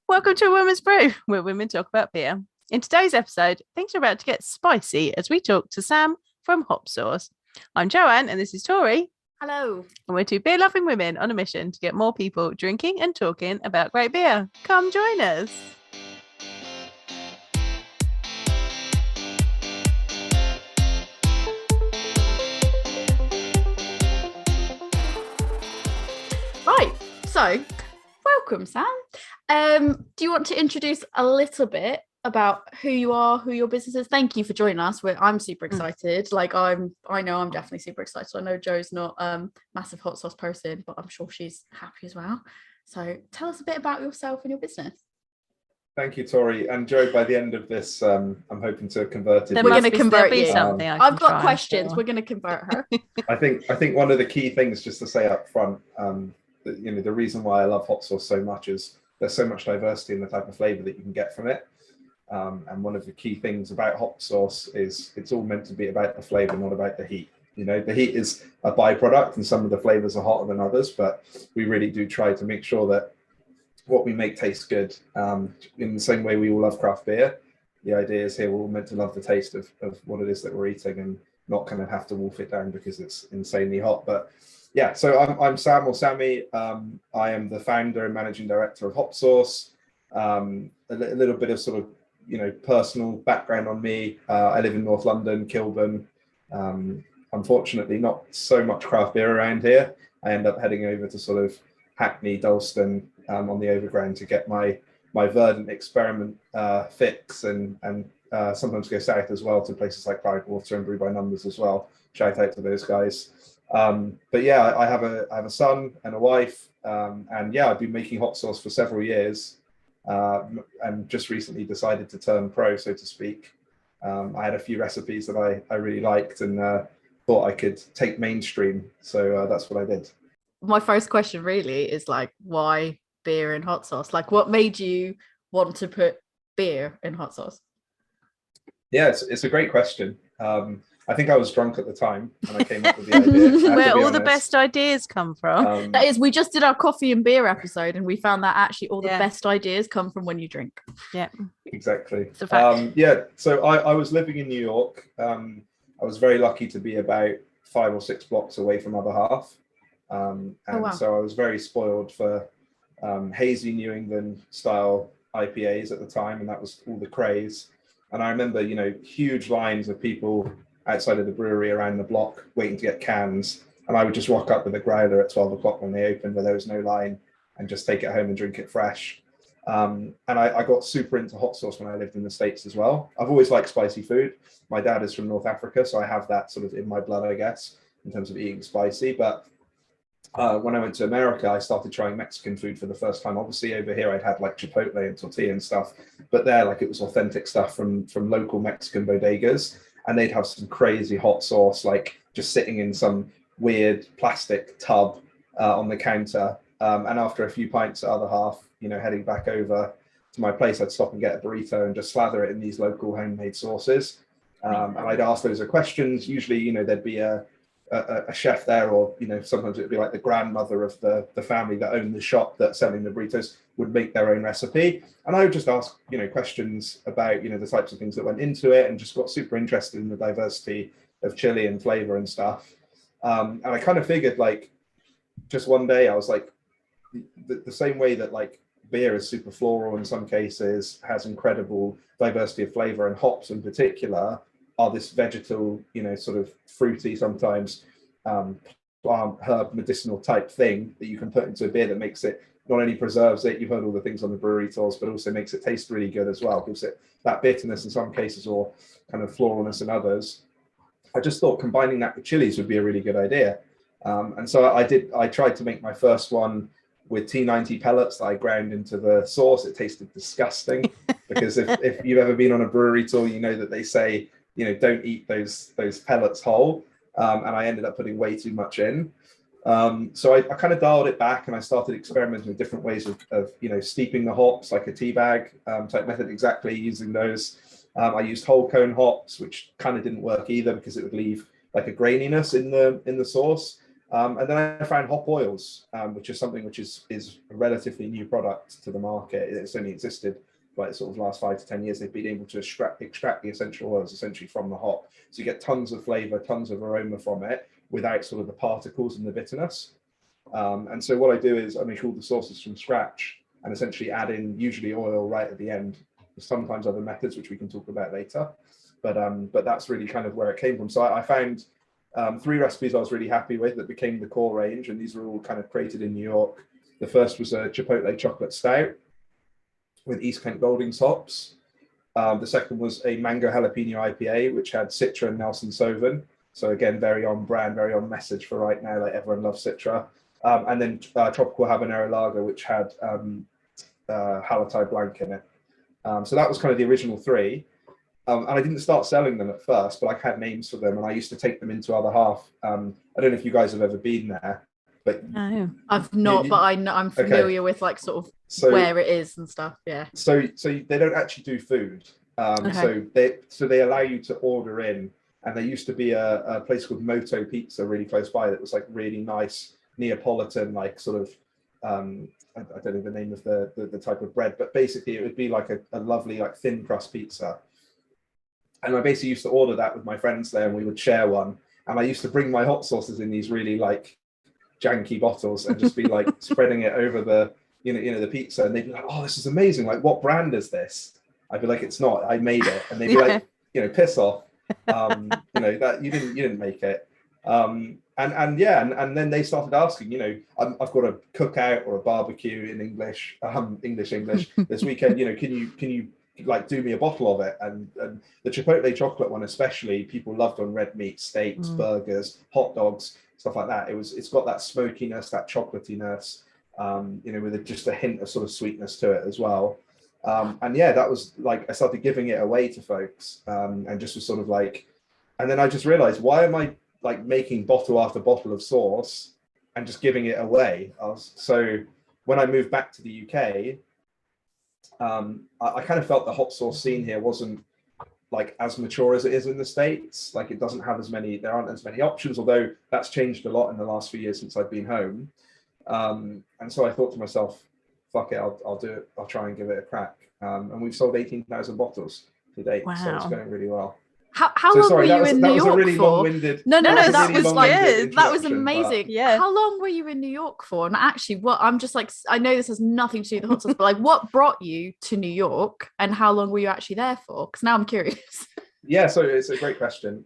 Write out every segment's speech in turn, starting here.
Welcome to a Women's Brew, where women talk about beer. In today's episode, things are about to get spicy as we talk to Sam from Hopt Sauce. I'm Joanne, and this is Tori. Hello. And we're two beer-loving women on a mission to get more people drinking and talking about great beer. Come join us. Right, so welcome, Sam. Do you want to introduce a little bit about who you are, who your business is? Thank you for joining us. I'm super excited. I know I'm definitely super excited. I know Jo's not a massive hot sauce person, but I'm sure she's happy as well. So tell us a bit about yourself and your business. Thank you, Tori. And Jo, by the end of this, I'm hoping to convert it. We're going to convert you. I've got questions. We're going to convert her. I think one of the key things, just to say up front, the reason why I love hot sauce so much is there's so much diversity in the type of flavor that you can get from it. And one of the key things about hot sauce is it's all meant to be about the flavor, not about the heat. You know, the heat is a byproduct, and some of the flavors are hotter than others, but we really do try to make sure that what we make tastes good. In the same way we all love craft beer, the idea is here we're all meant to love the taste of what it is that we're eating and not kind of have to wolf it down because it's insanely hot. But yeah, so I'm Sam or Sammy. I am the founder and managing director of Hopt Sauce. A little bit of sort of, personal background on me. I live in North London, Kilburn. Unfortunately, not so much craft beer around here. I end up heading over to sort of Hackney, Dalston, on the overground to get my verdant experiment fix and sometimes go south as well to places like Cloudwater and Brew by Numbers as well. Shout out to those guys. But yeah, I have a son and a wife, and yeah, I've been making hot sauce for several years, and just recently decided to turn pro, so to speak. I had a few recipes that I really liked and thought I could take mainstream, so that's what I did. My first question really is why beer in hot sauce? What made you want to put beer in hot sauce? Yeah, it's a great question. I think I was drunk at the time when I came up with the idea. Where all the best ideas come from. That is, we just did our coffee and beer episode, and we found that actually all the best ideas come from when you drink. Yeah, exactly. Yeah, so I was living in New York. I was very lucky to be about 5 or 6 blocks away from Other Half. So I was very spoiled for hazy New England style IPAs at the time, and that was all the craze. And I remember, huge lines of people outside of the brewery around the block waiting to get cans, and I would just rock up with a growler at 12 o'clock when they opened, where there was no line, and just take it home and drink it fresh. And I got super into hot sauce when I lived in the States as well. I've always liked spicy food. My dad is from North Africa, so I have that sort of in my blood, I guess, in terms of eating spicy. But when I went to America, I started trying Mexican food for the first time. Obviously, over here, I'd had Chipotle and tortilla and stuff, but there, it was authentic stuff from local Mexican bodegas, and they'd have some crazy hot sauce, just sitting in some weird plastic tub on the counter. And after a few pints at Other Half, heading back over to my place, I'd stop and get a burrito and just slather it in these local homemade sauces. And I'd ask those questions. Usually, there'd be a chef there, or sometimes it'd be the grandmother of the family that owned the shop that's selling the burritos would make their own recipe, and I would just ask questions about the types of things that went into it, and just got super interested in the diversity of chili and flavor and stuff. And I kind of figured just one day I was the same way that beer is super floral in some cases, has incredible diversity of flavor, and hops in particular are this vegetal, sort of fruity, sometimes plant, herb, medicinal type thing that you can put into a beer that makes it, not only preserves it, you've heard all the things on the brewery tours, but also makes it taste really good as well. Gives it that bitterness in some cases, or kind of floralness in others. I just thought combining that with chilies would be a really good idea. And so I tried to make my first one with T90 pellets that I ground into the sauce. It tasted disgusting because if you've ever been on a brewery tour, you know that they say, don't eat those pellets whole. And I ended up putting way too much in. So I kind of dialed it back, and I started experimenting with different ways of steeping the hops, like a tea bag type method, exactly using those. I used whole cone hops, which kind of didn't work either because it would leave a graininess in the sauce. And then I found hop oils, which is something which is a relatively new product to the market. It's only existed like sort of last 5 to 10 years. They've been able to extract the essential oils essentially from the hop. So you get tons of flavor, tons of aroma from it without sort of the particles and the bitterness. And so what I do is I make all the sauces from scratch and essentially add in usually oil right at the end. There's sometimes other methods which we can talk about later, but that's really kind of where it came from. So I found 3 recipes I was really happy with that became the core range, and these were all kind of created in New York. The first was a Chipotle chocolate stout with East Kent Goldings hops. The second was a mango jalapeno IPA, which had Citra and Nelson Sauvin. So again, very on brand, very on message for right now. Like everyone loves Citra. And then tropical habanero lager, which had Hallertau Blanc in it. So that was kind of the original 3. And I didn't start selling them at first, but I had names for them, and I used to take them into Other Half. I don't know if you guys have ever been there, but no, I've not. But I'm familiar with like sort of where it is and stuff. Yeah. So they don't actually do food. So they allow you to order in, and there used to be a place called Moto Pizza really close by that was like really nice Neapolitan, like sort of I don't know the name of the type of bread, but basically it would be like a lovely like thin crust pizza. And I basically used to order that with my friends there, and we would share one. And I used to bring my hot sauces in these really like janky bottles and just be like spreading it over the the pizza. And they'd be like, "Oh, this is amazing! Like, what brand is this?" I'd be like, "It's not. I made it." And they'd be like, "Piss off! That you didn't make it." And then they started asking, I've got a cookout or a barbecue in English this weekend. Can you like do me a bottle of it? And the Chipotle chocolate one especially, people loved on red meat, steaks, burgers, hot dogs, stuff like that. It's got that smokiness, that chocolatiness, with just a hint of sort of sweetness to it as well. That was like I started giving it away to folks, and just was sort of like, and then I just realized, why am I like making bottle after bottle of sauce and just giving it away? So when I moved back to the UK, I kind of felt the hot sauce scene here wasn't like as mature as it is in the States. Like it doesn't have there aren't as many options, although that's changed a lot in the last few years since I've been home. And so I thought to myself, fuck it, I'll do it. I'll try and give it a crack. And we've sold 18,000 bottles to date. Wow. So it's going really well. How long were you in New York for? That was good. That was amazing. Yeah. How long were you in New York for? And actually, I'm just like, I know this has nothing to do with the hot sauce, but like, what brought you to New York, and how long were you actually there for? Because now I'm curious. Yeah, so it's a great question.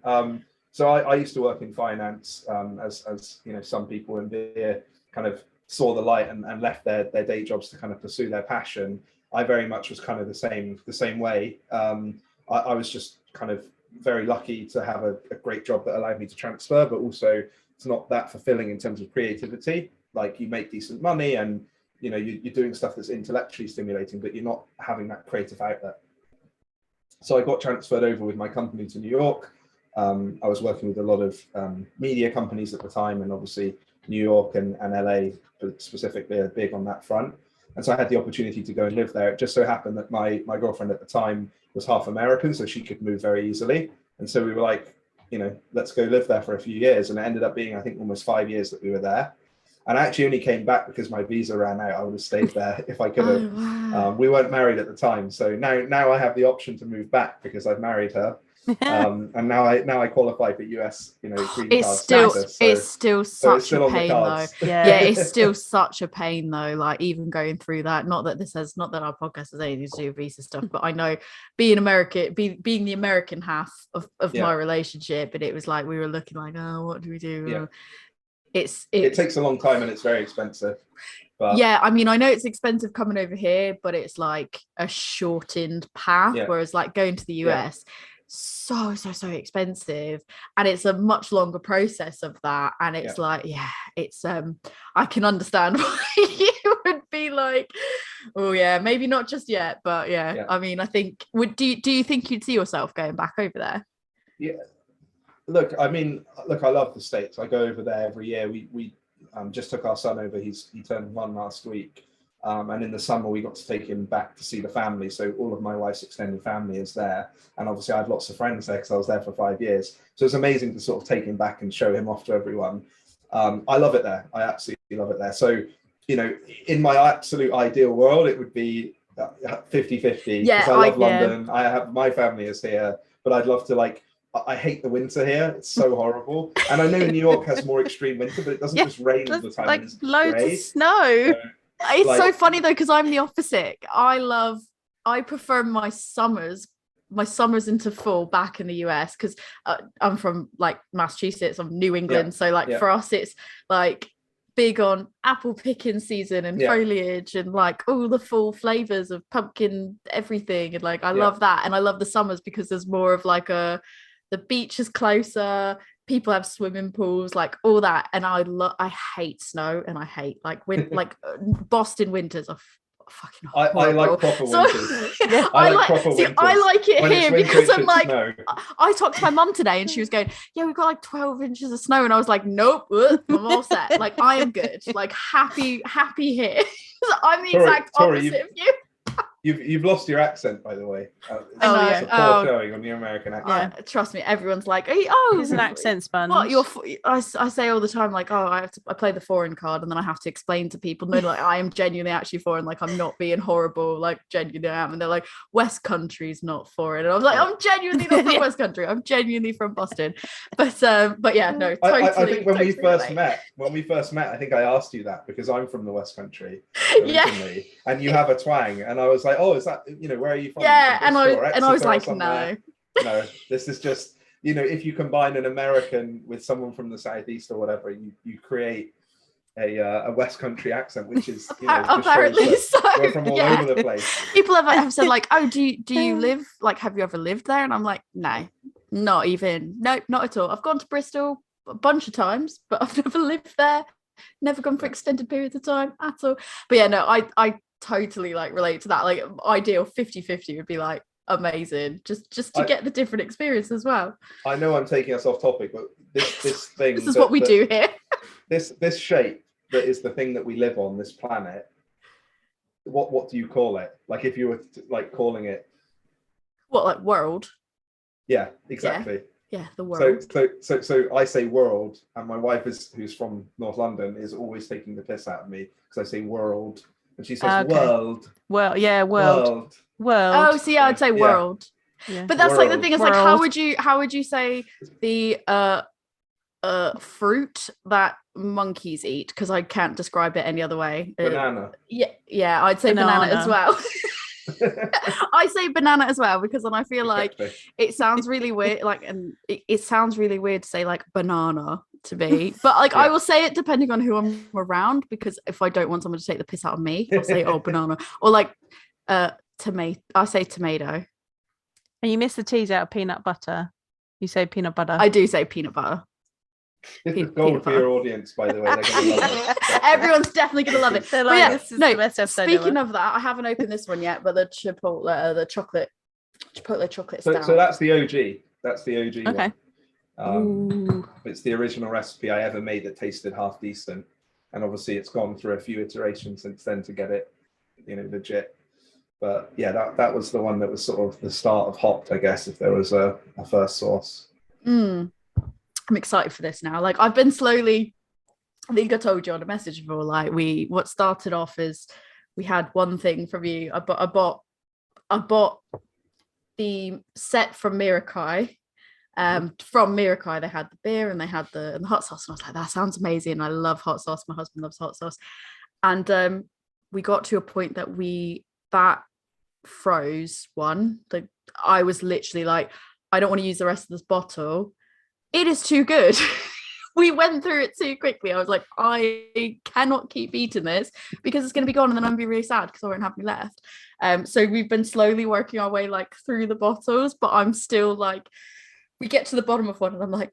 So I used to work in finance, as some people in beer kind of saw the light and left their day jobs to kind of pursue their passion. I very much was kind of the same way. I was just kind of very lucky to have a great job that allowed me to transfer, but also it's not that fulfilling in terms of creativity. Like you make decent money and you're doing stuff that's intellectually stimulating, but you're not having that creative outlet. So I got transferred over with my company to New York. I was working with a lot of media companies at the time, and obviously New York and LA specifically are big on that front. And so I had the opportunity to go and live there. It just so happened that my girlfriend at the time was half American, so she could move very easily. And so we were like, let's go live there for a few years. And it ended up being, I think, almost 5 years that we were there. And I actually only came back because my visa ran out. I would have stayed there if I could have. Oh, wow. We weren't married at the time. So now I have the option to move back because I've married her. And now I qualify for US, green card status. It's still such a pain though. Yeah, it's still such a pain though. Like even going through that. Not that our podcast has anything to do with visa stuff, but I know being being the American half of my relationship, and it was like we were looking like, oh, what do we do? Yeah. It takes a long time and it's very expensive. But yeah, I mean, I know it's expensive coming over here, but it's like a shortened path. Yeah. Whereas like going to the US. So expensive, and it's a much longer process of that, and it's it's I can understand why you would be like, oh yeah, maybe not just yet, but yeah. I mean, I think do you think you'd see yourself going back over there? Yeah, look, I love the States. I go over there every year. We just took our son over. He turned 1 last week. And in the summer, we got to take him back to see the family. So all of my wife's extended family is there. And obviously I have lots of friends there because I was there for 5 years. So it's amazing to sort of take him back and show him off to everyone. I love it there. I absolutely love it there. So, in my absolute ideal world, it would be 50-50, because I love London. I have, my family is here, but I'd love to, I hate the winter here. It's so horrible. And I know New York has more extreme winter, but it doesn't just rain all the time. Like it's loads gray. of snow. It's so funny though, because I'm the opposite. I prefer my summers into fall back in the US, because I'm from Massachusetts, I'm New England. So for us, it's big on apple picking season and foliage and all the full flavors of pumpkin, everything. And I love that. And I love the summers because there's more of the beach is closer, people have swimming pools, all that. And I hate snow, and I hate Boston winters are fucking horrible. I like proper winters. I like proper winters. I like it when here winter, because I'm snow. I talked to my mum today and she was going, yeah, we've got 12 inches of snow, and I was like, nope, I'm all set. I am good, happy here. I'm the exact opposite of you. You've lost your accent, by the way. It's a poor showing on your American accent. Trust me, everyone's like, he's an accent sponge. What I say all the time, I play the foreign card, and then I have to explain to people, no, I am genuinely actually foreign. I'm not being horrible. Genuinely I am. And they're like, West Country's not foreign. And I was like, I'm genuinely not from West Country. I'm genuinely from Boston. But yeah, no, totally. I think when we first met, I think I asked you that because I'm from the West Country originally, and you have a twang, and I was like, oh, is that, where are you from? Yeah, and I was like, no, this is just, if you combine an American with someone from the Southeast or whatever, you create a West Country accent, which is apparently so. We're from all over the place. People have said oh, do you live have you ever lived there? And I'm like, no, not even, nope, not at all. I've gone to Bristol a bunch of times, but I've never lived there. Never gone for extended periods of time at all. But yeah, no, I totally relate to that. Ideal 50-50 would be amazing, just to get the different experience as well. I know I'm taking us off topic, but this thing this is what we do here. this shape that is the thing that we live on, this planet, what do you call it? If you were calling it what, world? Yeah, exactly. Yeah, the world. So I say world, and my wife who's from North London is always taking the piss out of me because I say world, and she says world. Well, yeah, world. Oh, see, I'd say world. Yeah. But that's world. The thing is how would you say the fruit that monkeys eat? Because I can't describe it any other way. Banana. Yeah, I'd say banana as well. I say banana as well, because then I feel it sounds really weird, and it sounds really weird to say banana to me, but I will say it depending on who I'm around, because if I don't want someone to take the piss out of me, I'll say banana, or tomato. I say tomato. And you miss the T's out of peanut butter. You say peanut butter. I do say peanut butter. This is gold for your audience, by the way. They're gonna love it. Everyone's definitely gonna love it. They're this is the best episode speaking ever. of that, I haven't opened this one yet, but the chipotle chocolate stout. So that's the OG. That's the OG okay. one. It's the original recipe I ever made that tasted half decent, and obviously it's gone through a few iterations since then to get it, legit. But yeah, that was the one that was sort of the start of Hopt, I guess, if there was a first sauce. I'm excited for this now. I've been slowly, I think I told you on a message before, what started off is we had one thing from you. I bought the set from Mirakai. From Mirakai, they had the beer and they had the hot sauce, and I was like, that sounds amazing. I love hot sauce. My husband loves hot sauce. And we got to a point that that froze one. I was literally like, I don't want to use the rest of this bottle. It is too good. We went through it too quickly. I was like, I cannot keep eating this because it's going to be gone, and then I'm going to be really sad because I won't have any left. So we've been slowly working our way through the bottles, but I'm still we get to the bottom of one and I'm like,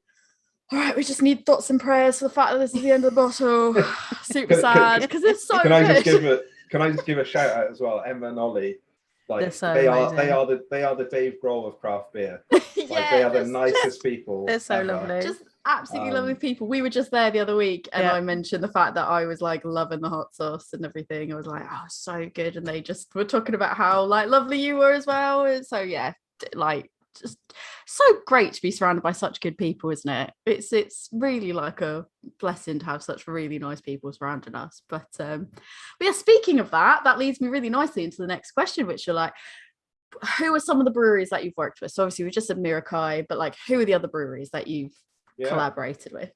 all right, we just need thoughts and prayers for the fact that this is the end of the bottle. Super sad because it's so good. Can I just give a shout out as well? Emma and Ollie. So they are the Dave Grohl of craft beer. They are the nicest people. They're so ever. lovely. Just absolutely lovely people. We were just there the other week, and I mentioned the fact that I was loving the hot sauce and everything. I was like, oh, so good, and they just were talking about how lovely you were as well. So yeah, just so great to be surrounded by such good people, isn't it? It's really like a blessing to have such really nice people surrounding us. But yeah, speaking of that leads me really nicely into the next question, which are like, who are some of the breweries that you've worked with? So obviously we just said Mirakai, but like, who are the other breweries that you've collaborated with?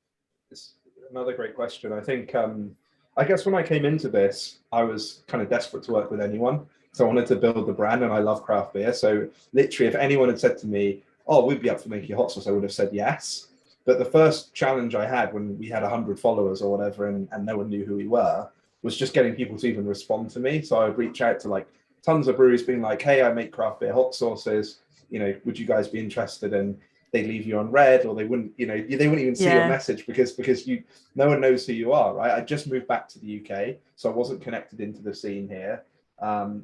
It's another great question. I think I guess when I came into this, I was kind of desperate to work with anyone. So I wanted to build the brand, and I love craft beer. So literally, if anyone had said to me, "Oh, we'd be up for making hot sauce," I would have said yes. But the first challenge I had when we had 100 followers or whatever, and no one knew who we were, was just getting people to even respond to me. So I would reach out to like tons of breweries, being like, "Hey, I make craft beer hot sauces. You know, would you guys be interested?" And they leave you on red, or they wouldn't even see your message because no one knows who you are, right? I just moved back to the UK, so I wasn't connected into the scene here.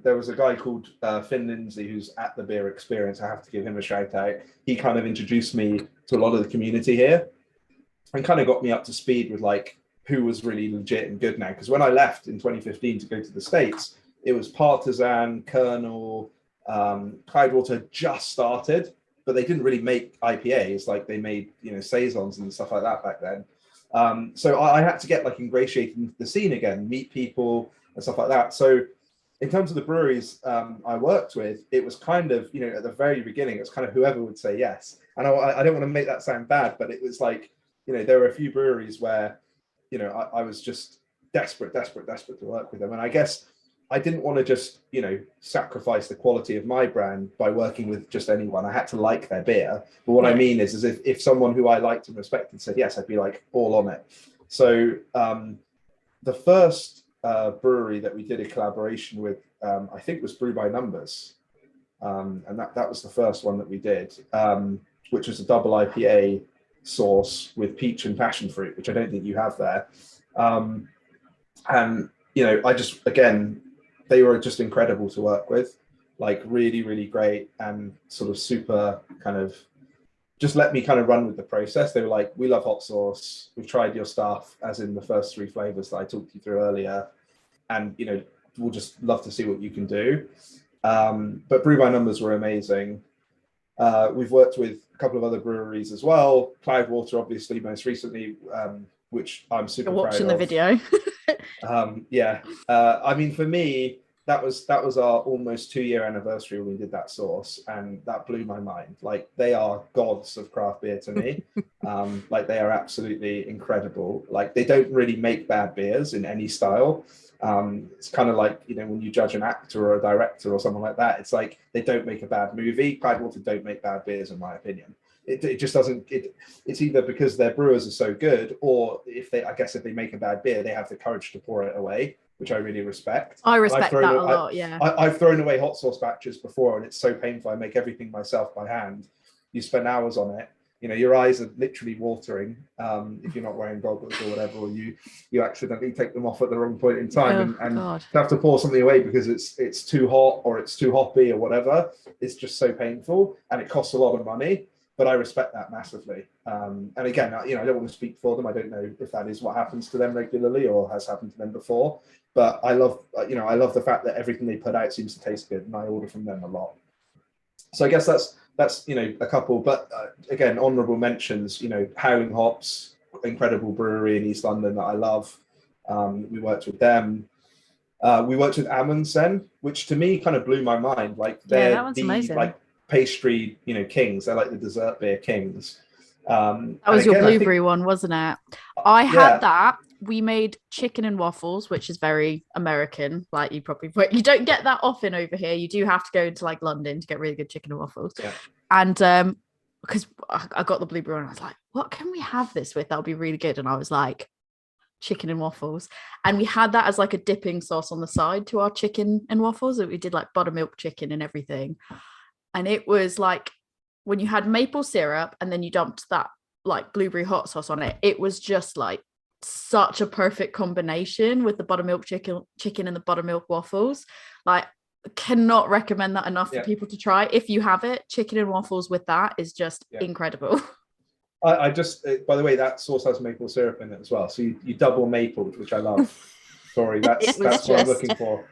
There was a guy called Finn Lindsay who's at the Beer Experience. I have to give him a shout out. He kind of introduced me to a lot of the community here and kind of got me up to speed with like who was really legit and good now. Because when I left in 2015 to go to the States, it was Partisan, Colonel, Cloudwater just started, but they didn't really make IPAs. Like they made, saisons and stuff like that back then. So I had to get like ingratiated into the scene again, meet people and stuff like that. So in terms of the breweries I worked with, it was kind of, at the very beginning, it was kind of whoever would say yes. And I don't want to make that sound bad, but it was like, there were a few breweries where, I was just desperate to work with them. And I guess I didn't want to just, sacrifice the quality of my brand by working with just anyone. I had to like their beer. But what I mean is if someone who I liked and respected said yes, I'd be like all on it. So the first brewery that we did a collaboration with, I think was Brew by Numbers. And that was the first one that we did, which was a double IPA sauce with peach and passion fruit, which I don't think you have there. And, I just, again, they were just incredible to work with, like really, really great and sort of super kind of just let me kind of run with the process. They were like, "We love hot sauce. We've tried your stuff," as in the first 3 flavors that I talked you through earlier. And, we'll just love to see what you can do. But Brew by Numbers were amazing. We've worked with a couple of other breweries as well. Cloudwater, obviously, most recently, which I'm super proud of. Watching the video. I mean, for me, that was our almost 2-year anniversary when we did that sauce, and that blew my mind. Like, they are gods of craft beer to me. Like, they are absolutely incredible. Like, they don't really make bad beers in any style. It's kind of like, when you judge an actor or a director or someone like that, it's like they don't make a bad movie. Cloudwater don't make bad beers, in my opinion. It just doesn't. It's either because their brewers are so good, or if they make a bad beer, they have the courage to pour it away, which I really respect. I respect that a lot. Yeah, I've thrown away hot sauce batches before, and it's so painful. I make everything myself by hand. You spend hours on it. Your eyes are literally watering if you're not wearing goggles or whatever, or you accidentally take them off at the wrong point in time, and have to pour something away because it's too hot or it's too hoppy or whatever. It's just so painful, and it costs a lot of money. But I respect that massively. And again, I don't want to speak for them. I don't know if that is what happens to them regularly or has happened to them before. But I love the fact that everything they put out seems to taste good, and I order from them a lot. So I guess that's a couple. But again, honourable mentions. Howling Hops, incredible brewery in East London that I love. We worked with them. We worked with Amundsen, which to me kind of blew my mind. Like that one's amazing. Like pastry, kings. They're like the dessert beer kings. That was your blueberry one, wasn't it? I had that. We made chicken and waffles, which is very American. Like you don't get that often over here. You do have to go into like London to get really good chicken and waffles. Yeah. And because I got the blueberry one, I was like, what can we have this with? That'll be really good. And I was like, chicken and waffles. And we had that as like a dipping sauce on the side to our chicken and waffles. We did like buttermilk chicken and everything. And it was like when you had maple syrup and then you dumped that like blueberry hot sauce on it, it was just like such a perfect combination with the buttermilk chicken and the buttermilk waffles. Like, cannot recommend that enough for people to try. If you have it, chicken and waffles with that is just incredible. I just, by the way, that sauce has maple syrup in it as well. So you double maple, which I love. Sorry, that's what I'm looking for.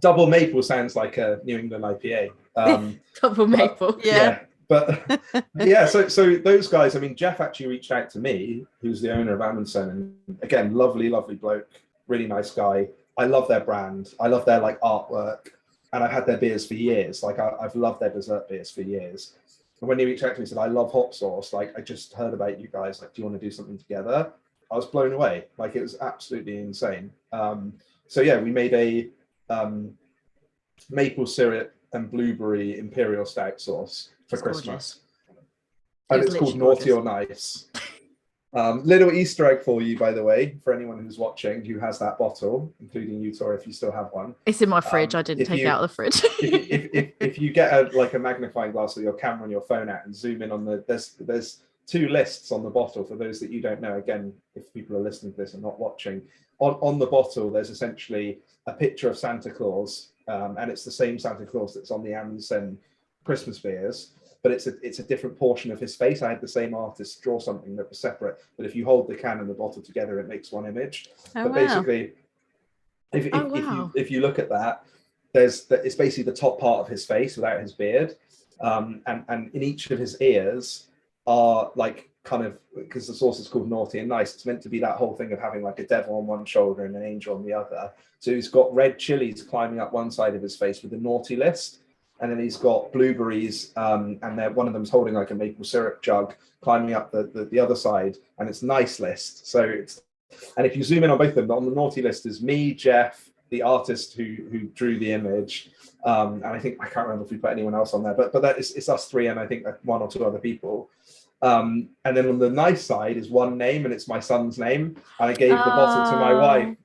Double maple sounds like a New England IPA. Double maple. Yeah. But yeah, so those guys, I mean, Jeff actually reached out to me, who's the owner of Amundsen, and again, lovely bloke, really nice guy. I love their brand. I love their like artwork, and I've had their beers for years. Like I've loved their dessert beers for years. And when he reached out to me and said, I love Hopt Sauce, like I just heard about you guys, like, do you want to do something together? I was blown away. Like it was absolutely insane. So yeah, we made a maple syrup and blueberry imperial stout sauce for Christmas. And it's called Naughty or Nice. Little Easter egg for you, by the way, for anyone who's watching who has that bottle, including you, Tor, if you still have one. It's in my fridge. I didn't take it out of the fridge. if you get a magnifying glass with your camera on your phone out and zoom in on there's 2 lists on the bottle for those that you don't know. Again, if people are listening to this and not watching, on the bottle there's essentially a picture of Santa Claus, and it's the same Santa Claus that's on the Amundsen Christmas beers. But it's a different portion of his face. I had the same artist draw something that was separate, but if you hold the can and the bottle together, it makes one image. But basically, if you look at that, it's basically the top part of his face without his beard, and in each of his ears are like kind of, because the sauce is called Naughty and Nice, it's meant to be that whole thing of having like a devil on one shoulder and an angel on the other. So he's got red chilies climbing up one side of his face with the naughty list. And then he's got blueberries, and one of them's holding like a maple syrup jug climbing up the other side, and it's nice list. So and if you zoom in on both of them, on the naughty list is me, Jeff, the artist who drew the image, and I think, I can't remember if we put anyone else on there, but that it's us 3 and I think 1 or 2 other people. And then on the nice side is one name, and it's my son's name, and I gave the bottle to my wife.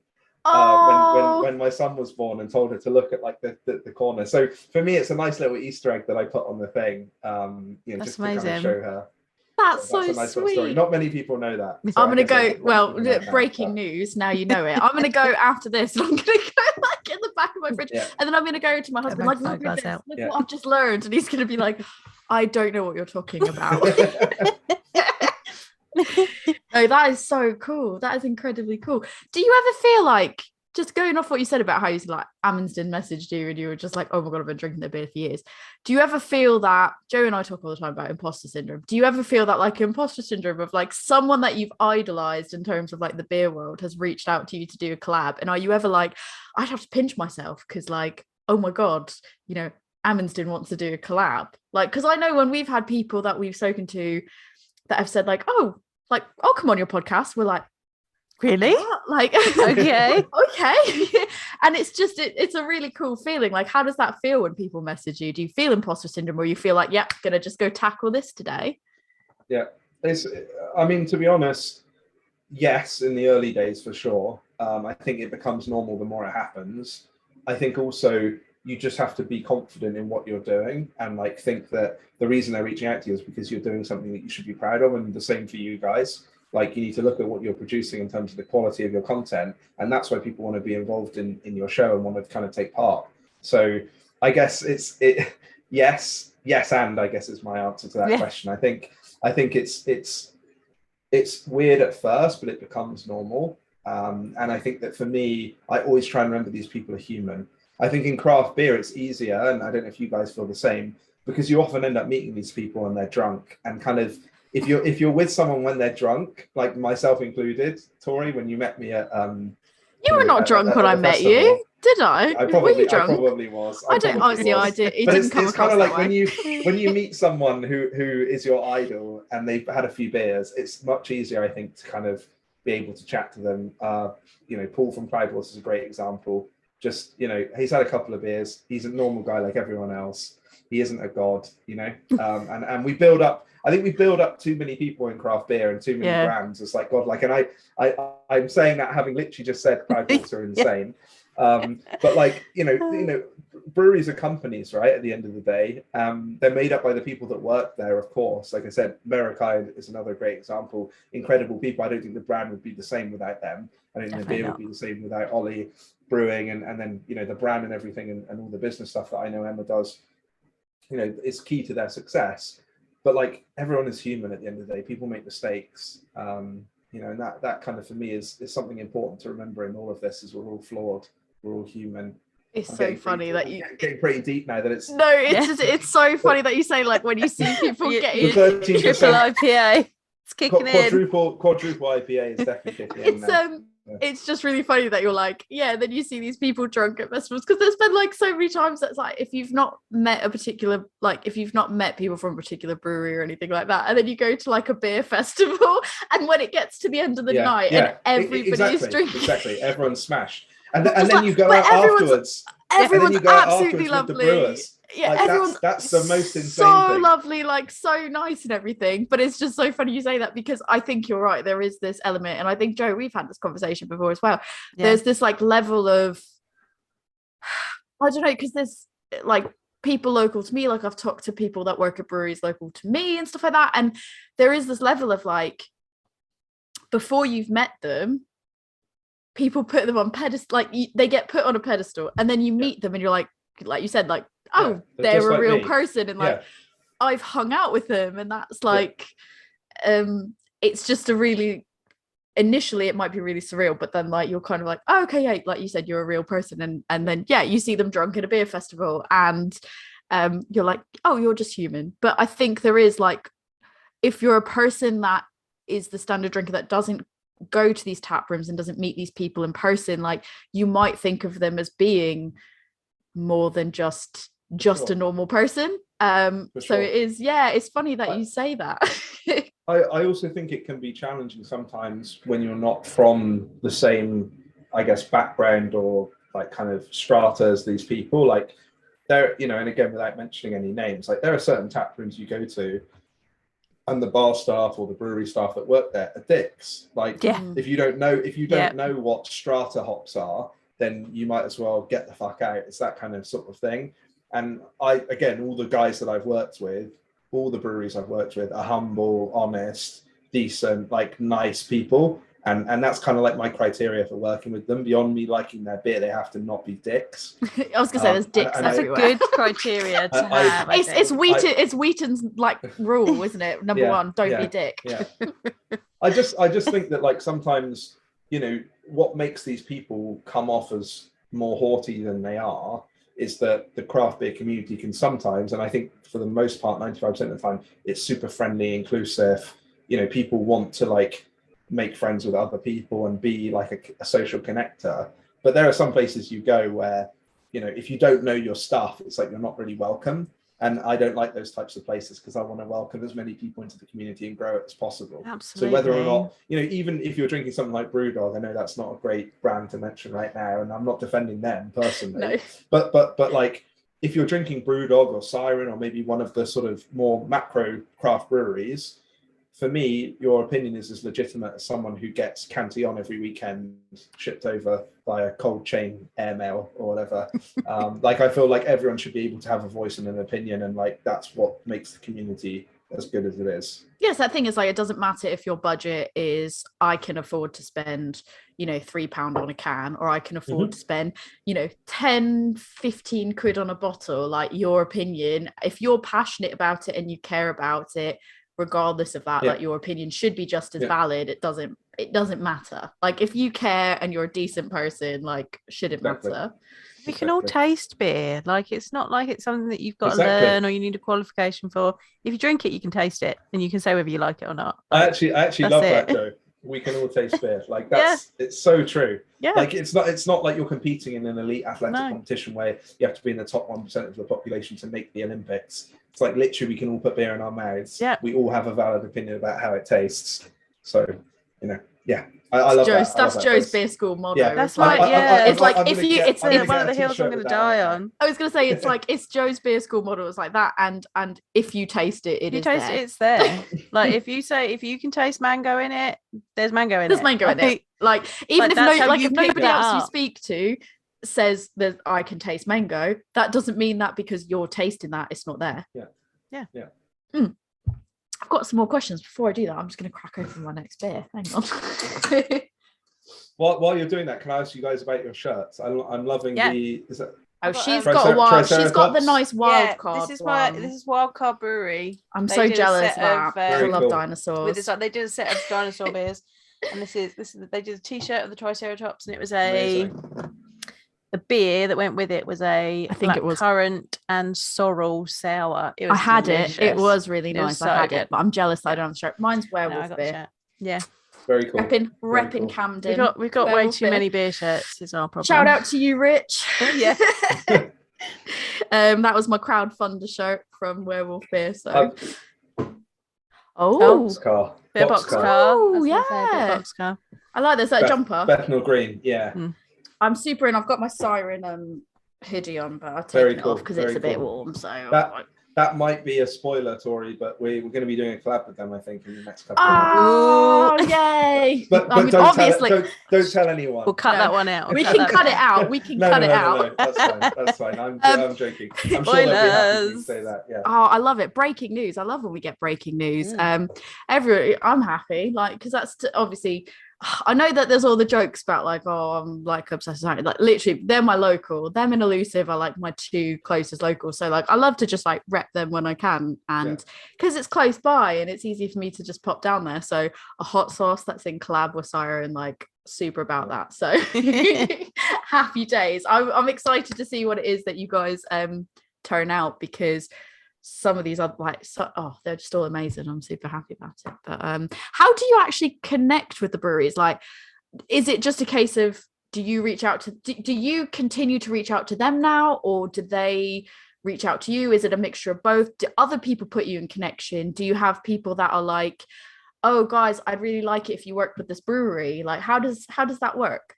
When my son was born, and told her to look at like the corner. So for me, it's a nice little Easter egg that I put on the thing. That's just amazing. To kind of show her. That's so so a nice sweet. Story. Not many people know that. So I'm gonna go. Well, breaking news. Now you know it. I'm gonna go after this. And I'm gonna go like in the back of my fridge, and then I'm gonna go to my husband like, look at this. Look what I've just learned, and he's gonna be like, I don't know what you're talking about. No, that is so cool. That is incredibly cool. Do you ever feel like, just going off what you said about how you like Amundsen messaged you and you were just like, oh my God, I've been drinking their beer for years. Do you ever feel that, Joe and I talk all the time about imposter syndrome. Do you ever feel that like imposter syndrome of like someone that you've idolized in terms of like the beer world has reached out to you to do a collab? And are you ever like, I'd have to pinch myself because like, oh my God, you know, Amundsen wants to do a collab. Like, because I know when we've had people that we've spoken to that have said like, oh, like, I'll come on your podcast. We're like, really? Like, okay. Okay. And it's just, it's a really cool feeling. Like, how does that feel when people message you? Do you feel imposter syndrome, or you feel like, yeah, gonna just go tackle this today? Yeah. I mean, to be honest, yes, in the early days for sure. I think it becomes normal the more it happens. I think also you just have to be confident in what you're doing, and like think that the reason they're reaching out to you is because you're doing something that you should be proud of. And the same for you guys. Like, you need to look at what you're producing in terms of the quality of your content, and that's why people want to be involved in your show and want to kind of take part. So I guess yes, and I guess is my answer to that question. I think it's weird at first, but it becomes normal. And I think that for me, I always try and remember these people are human. I think in craft beer, it's easier, and I don't know if you guys feel the same, because you often end up meeting these people and they're drunk, and kind of, if you're with someone when they're drunk, like myself included, Tori, when you met me at you were not drunk when I met you, did I? Were you drunk? I probably was. I don't honestly. I did. It didn't come across kind of like that way. when you meet someone who is your idol and they've had a few beers, it's much easier, I think, to kind of be able to chat to them. Paul from Cloudhorse is a great example. Just, he's had a couple of beers. He's a normal guy like everyone else. He isn't a god, and we build up. I think we build up too many people in craft beer and too many brands. It's like God, like, and I'm saying that having literally just said Cloudhorse are insane. But like, breweries are companies, right? At the end of the day, they're made up by the people that work there, of course. Like I said, Meraki is another great example. Incredible people. I don't think the brand would be the same without them. I don't think the beer would be the same without Ollie brewing, and then the brand and everything, and all the business stuff that I know Emma does. It's key to their success. But like, everyone is human at the end of the day. People make mistakes. And that kind of, for me, is something important to remember in all of this, is we're all flawed. We're all human. It's so funny that you getting pretty deep now that it's it's so funny that you say like when you see people getting triple IPA, it's kicking in. Quadruple IPA is definitely kicking in now. It's just really funny that you're like, then you see these people drunk at festivals, because there's been like so many times that's like, if you've not met people from a particular brewery or anything like that, and then you go to like a beer festival, and when it gets to the end of the night and everybody is drinking, everyone's smashed, and then you go out afterwards. Everyone's absolutely lovely. With the brewers. Yeah, like, everyone's that's the most insane so thing. lovely, like so nice and everything. But it's just so funny you say that, because I think you're right. There is this element, and I think Joe, we've had this conversation before as well. Yeah. There's this like level of, I don't know, because there's like people local to me. Like I've talked to people that work at breweries local to me and stuff like that, and there is this level of like, before you've met them, people put them on pedestal, like they get put on a pedestal, and then you meet them, and you're like you said, like, oh, they're a real person, and like I've hung out with them, and that's like it's just a really, initially it might be really surreal, but then like you're kind of like, oh, okay, like you said, you're a real person, and then you see them drunk at a beer festival, and you're like, oh, you're just human. But I think there is like, if you're a person that is the standard drinker that doesn't go to these tap rooms and doesn't meet these people in person, like you might think of them as being more than just a normal person. So it is, it's funny that you say that. I also think it can be challenging sometimes when you're not from the same, I guess, background or like kind of strata as these people. Like there, and again, without mentioning any names, like there are certain tap rooms you go to, and the bar staff or the brewery staff that work there are dicks. Like if you don't know what strata hops are, then you might as well get the fuck out. It's that kind of sort of thing. And all the guys that I've worked with, all the breweries I've worked with are humble, honest, decent, like nice people. And that's kind of like my criteria for working with them. Beyond me liking their beer, they have to not be dicks. I was gonna say there's dicks everywhere. That's a good criteria to have. It's Wheaton's like rule, isn't it? Number one, don't be dick. Yeah. I just think that like sometimes, what makes these people come off as more haughty than they are is that the craft beer community can sometimes, and I think for the most part, 95% of the time, it's super friendly, inclusive. People want to like make friends with other people and be like a social connector. But there are some places you go where, if you don't know your stuff, it's like you're not really welcome. And I don't like those types of places, because I want to welcome as many people into the community and grow it as possible. Absolutely. So whether or not, even if you're drinking something like Brewdog, I know that's not a great brand to mention right now, and I'm not defending them personally. No. But like, if you're drinking Brewdog or Siren or maybe one of the sort of more macro craft breweries, for me, your opinion is as legitimate as someone who gets Cantillon every weekend shipped over by a cold chain airmail or whatever. Like, I feel like everyone should be able to have a voice and an opinion, and like that's what makes the community as good as it is. Yes, that thing is like, it doesn't matter if your budget is, I can afford to spend, £3 on a can, or I can afford to spend, 10, 15 quid on a bottle. Like, your opinion, if you're passionate about it and you care about it, regardless of that, like your opinion should be just as valid. It doesn't matter. Like, if you care and you're a decent person, like, shouldn't matter. We can all taste beer. Like, it's not like it's something that you've got to learn or you need a qualification for. If you drink it, you can taste it, and you can say whether you like it or not. Like, I actually love that, Joe. We can all taste beer. Like, that's it's so true. Yeah. Like, it's not like you're competing in an elite athletic competition where you have to be in the top 1% of the population to make the Olympics. It's like, literally, we can all put beer in our mouths. Yeah. We all have a valid opinion about how it tastes. So, I love that. That's Joe's beer school motto. Yeah, that's like, it's like, it's one of the hills I'm going to die on. I was going to say, it's like, it's Joe's beer school motto. It's like that, and if you taste it, it's there. Like, if you can taste mango in it, there's mango in it. There's mango in it. Like, even if nobody else you speak to says that I can taste mango, that doesn't mean that because you're tasting that it's not there. Yeah. I've got some more questions. Before I do that, I'm just going to crack open my next beer. Hang on. While you're doing that, can I ask you guys about your shirts? I'm loving the. Is it? Oh, she's got the nice wild card. This is Wild Card Brewery. I'm so jealous of that. I love dinosaurs. With this, they did a set of dinosaur beers, and this is they did a T-shirt of the Triceratops, and it was a the beer that went with it was a I think it was currant and sorrel sour. It was I had delicious. it was really nice. So I had good. it, but I'm jealous I don't have the shirt. Mine's No, I werewolf got the beer. shirt. Yeah, very cool. Repping cool. Camden. We've got way Werewolf too beer. many beer shirts. Is our problem. Shout out to you, Rich. Yeah. That was my crowdfunder shirt from Werewolf Beer. So, Boxcar. Bit of boxcar. Oh, Bit of boxcar. I like this jumper. Bethnal Green, yeah. I'm super in. I've got my siren hoodie on, but I've taken it off because it's a bit warm. So that might be a spoiler, Tori, but we're going to be doing a collab with them, I think, in the next couple of weeks. Yay! But I mean, don't obviously, don't tell anyone. We'll cut that one out. We can cut it out. We can cut it out. No, that's fine. I'm joking. I'm sure they'll be happy to say that. Yeah. Oh, I love it. Breaking news. I love when we get breaking news. I'm happy, because that's obviously. I know that there's all the jokes about I'm obsessed with Harry. Literally, they're my local. Them and Elusive are my two closest locals. So I love to just rep them when I can, and because it's close by and it's easy for me to just pop down there. So a hot sauce that's in collab with Siren, super about that. So happy days. I'm excited to see what it is that you guys turn out, because some of these are they're just all amazing. I'm super happy about it. But how do you actually connect with the breweries? Is it just a case of, do you reach out to do you continue to reach out to them now, or do they reach out to you? Is it a mixture of both? Do other people put you in connection? Do you have people that are oh guys, I'd really like it if you worked with this brewery? How does that work?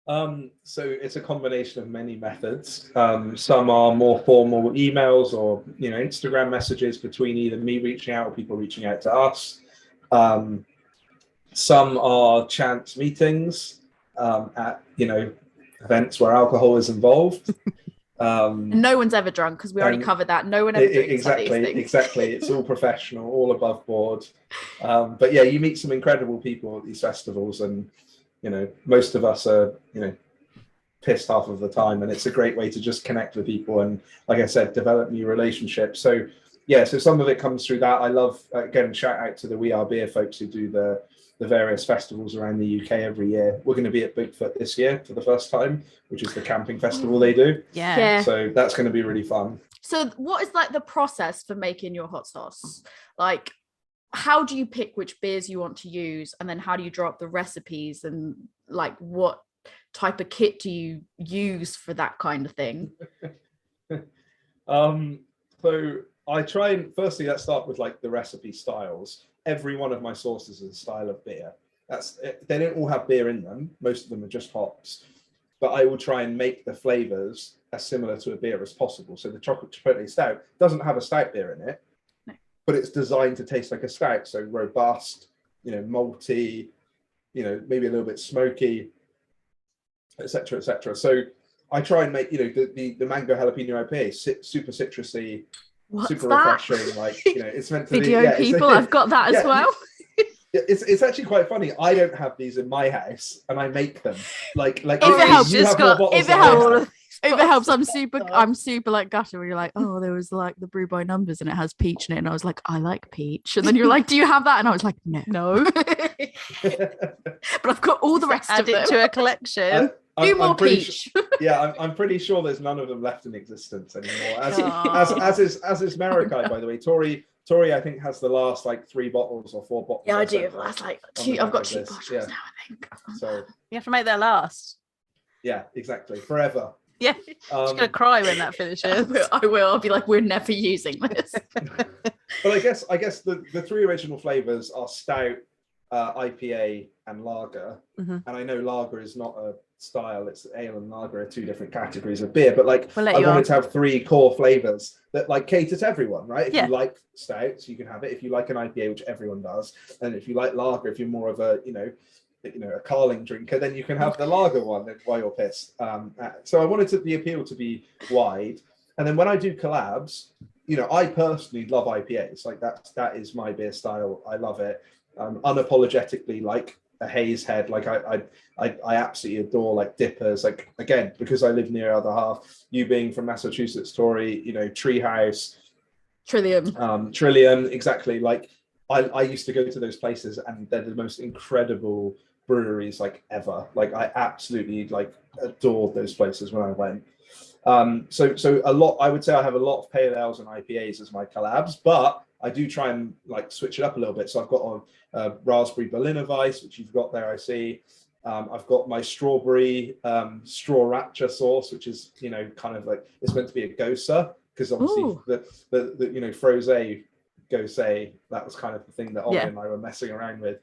So it's a combination of many methods. Some are more formal emails or Instagram messages between either me reaching out or people reaching out to us. Some are chance meetings at events where alcohol is involved. No one's ever drunk, because we already covered that. No one ever drinks these things. Exactly. It's all professional, all above board. But yeah, you meet some incredible people at these festivals, and most of us are, pissed half of the time, and it's a great way to just connect with people and, like I said, develop new relationships. So some of it comes through that. I love, again, shout out to the We Are Beer folks who do the various festivals around the UK every year. We're going to be at Bigfoot this year for the first time, which is the camping festival they do. Yeah. So that's going to be really fun. So what is the process for making your hot sauce? How do you pick which beers you want to use, and then how do you draw up the recipes, and what type of kit do you use for that kind of thing? So I try and, firstly, let's start with the recipe styles. Every one of my sauces is a style of beer. They don't all have beer in them. Most of them are just hops, but I will try and make the flavors as similar to a beer as possible. So the chocolate chipotle stout doesn't have a stout beer in it, but it's designed to taste like a stout. So robust, malty, maybe a little bit smoky, etc., etc. So I try and make, the mango jalapeno IPA, super citrusy, super refreshing. It's meant to Video be. People, I've got that as well. It's actually quite funny. I don't have these in my house, and I make them. If it helps, I'm super gutted when you're oh, there was the brew by numbers and it has peach in it, and I was I like peach, and then you're do you have that? And I was no. But I've got all the rest of them. Add it to a collection. More peach. I'm pretty sure there's none of them left in existence anymore. As is Marikai, by the way. Tori, I think, has the last 3 bottles or 4 bottles. Yeah, I do. Last 2. I've got 2 bottles now, I think. So you have to make that last. Yeah, exactly. Forever. Yeah. She's gonna cry when that finishes. I will. I'll be we're never using this. But I guess the 3 original flavors are stout, IPA, and lager. Mm-hmm. And I know lager is not a style, it's ale and lager are 2 different categories of beer, but I wanted to have 3 core flavors that cater to everyone, right? If you like stouts, you can have it. If you like an IPA, which everyone does, and if you like lager, if you're more of a a Carling drinker, then you can have the lager one while you're pissed. So I wanted the appeal to be wide, and then when I do collabs, I personally love IPAs. That is my beer style. I love it. Unapologetically, a haze head. I absolutely adore dippers. Again, because I live near other half. You being from Massachusetts, Tori, Treehouse, Trillium, exactly. I used to go to those places, and they're the most incredible breweries like ever. Like I absolutely like adored those places when I went. So a lot, I would say I have a lot of pale ales and IPAs as my collabs, but I do try and like switch it up a little bit. So I've got a raspberry Berliner Weiss, which you've got there, I see. I've got my strawberry Sriracha sauce, which is, you know, kind of like, it's meant to be a gosa, because obviously the you know, Froze Gose, that was kind of the thing that Ollie and I were messing around with.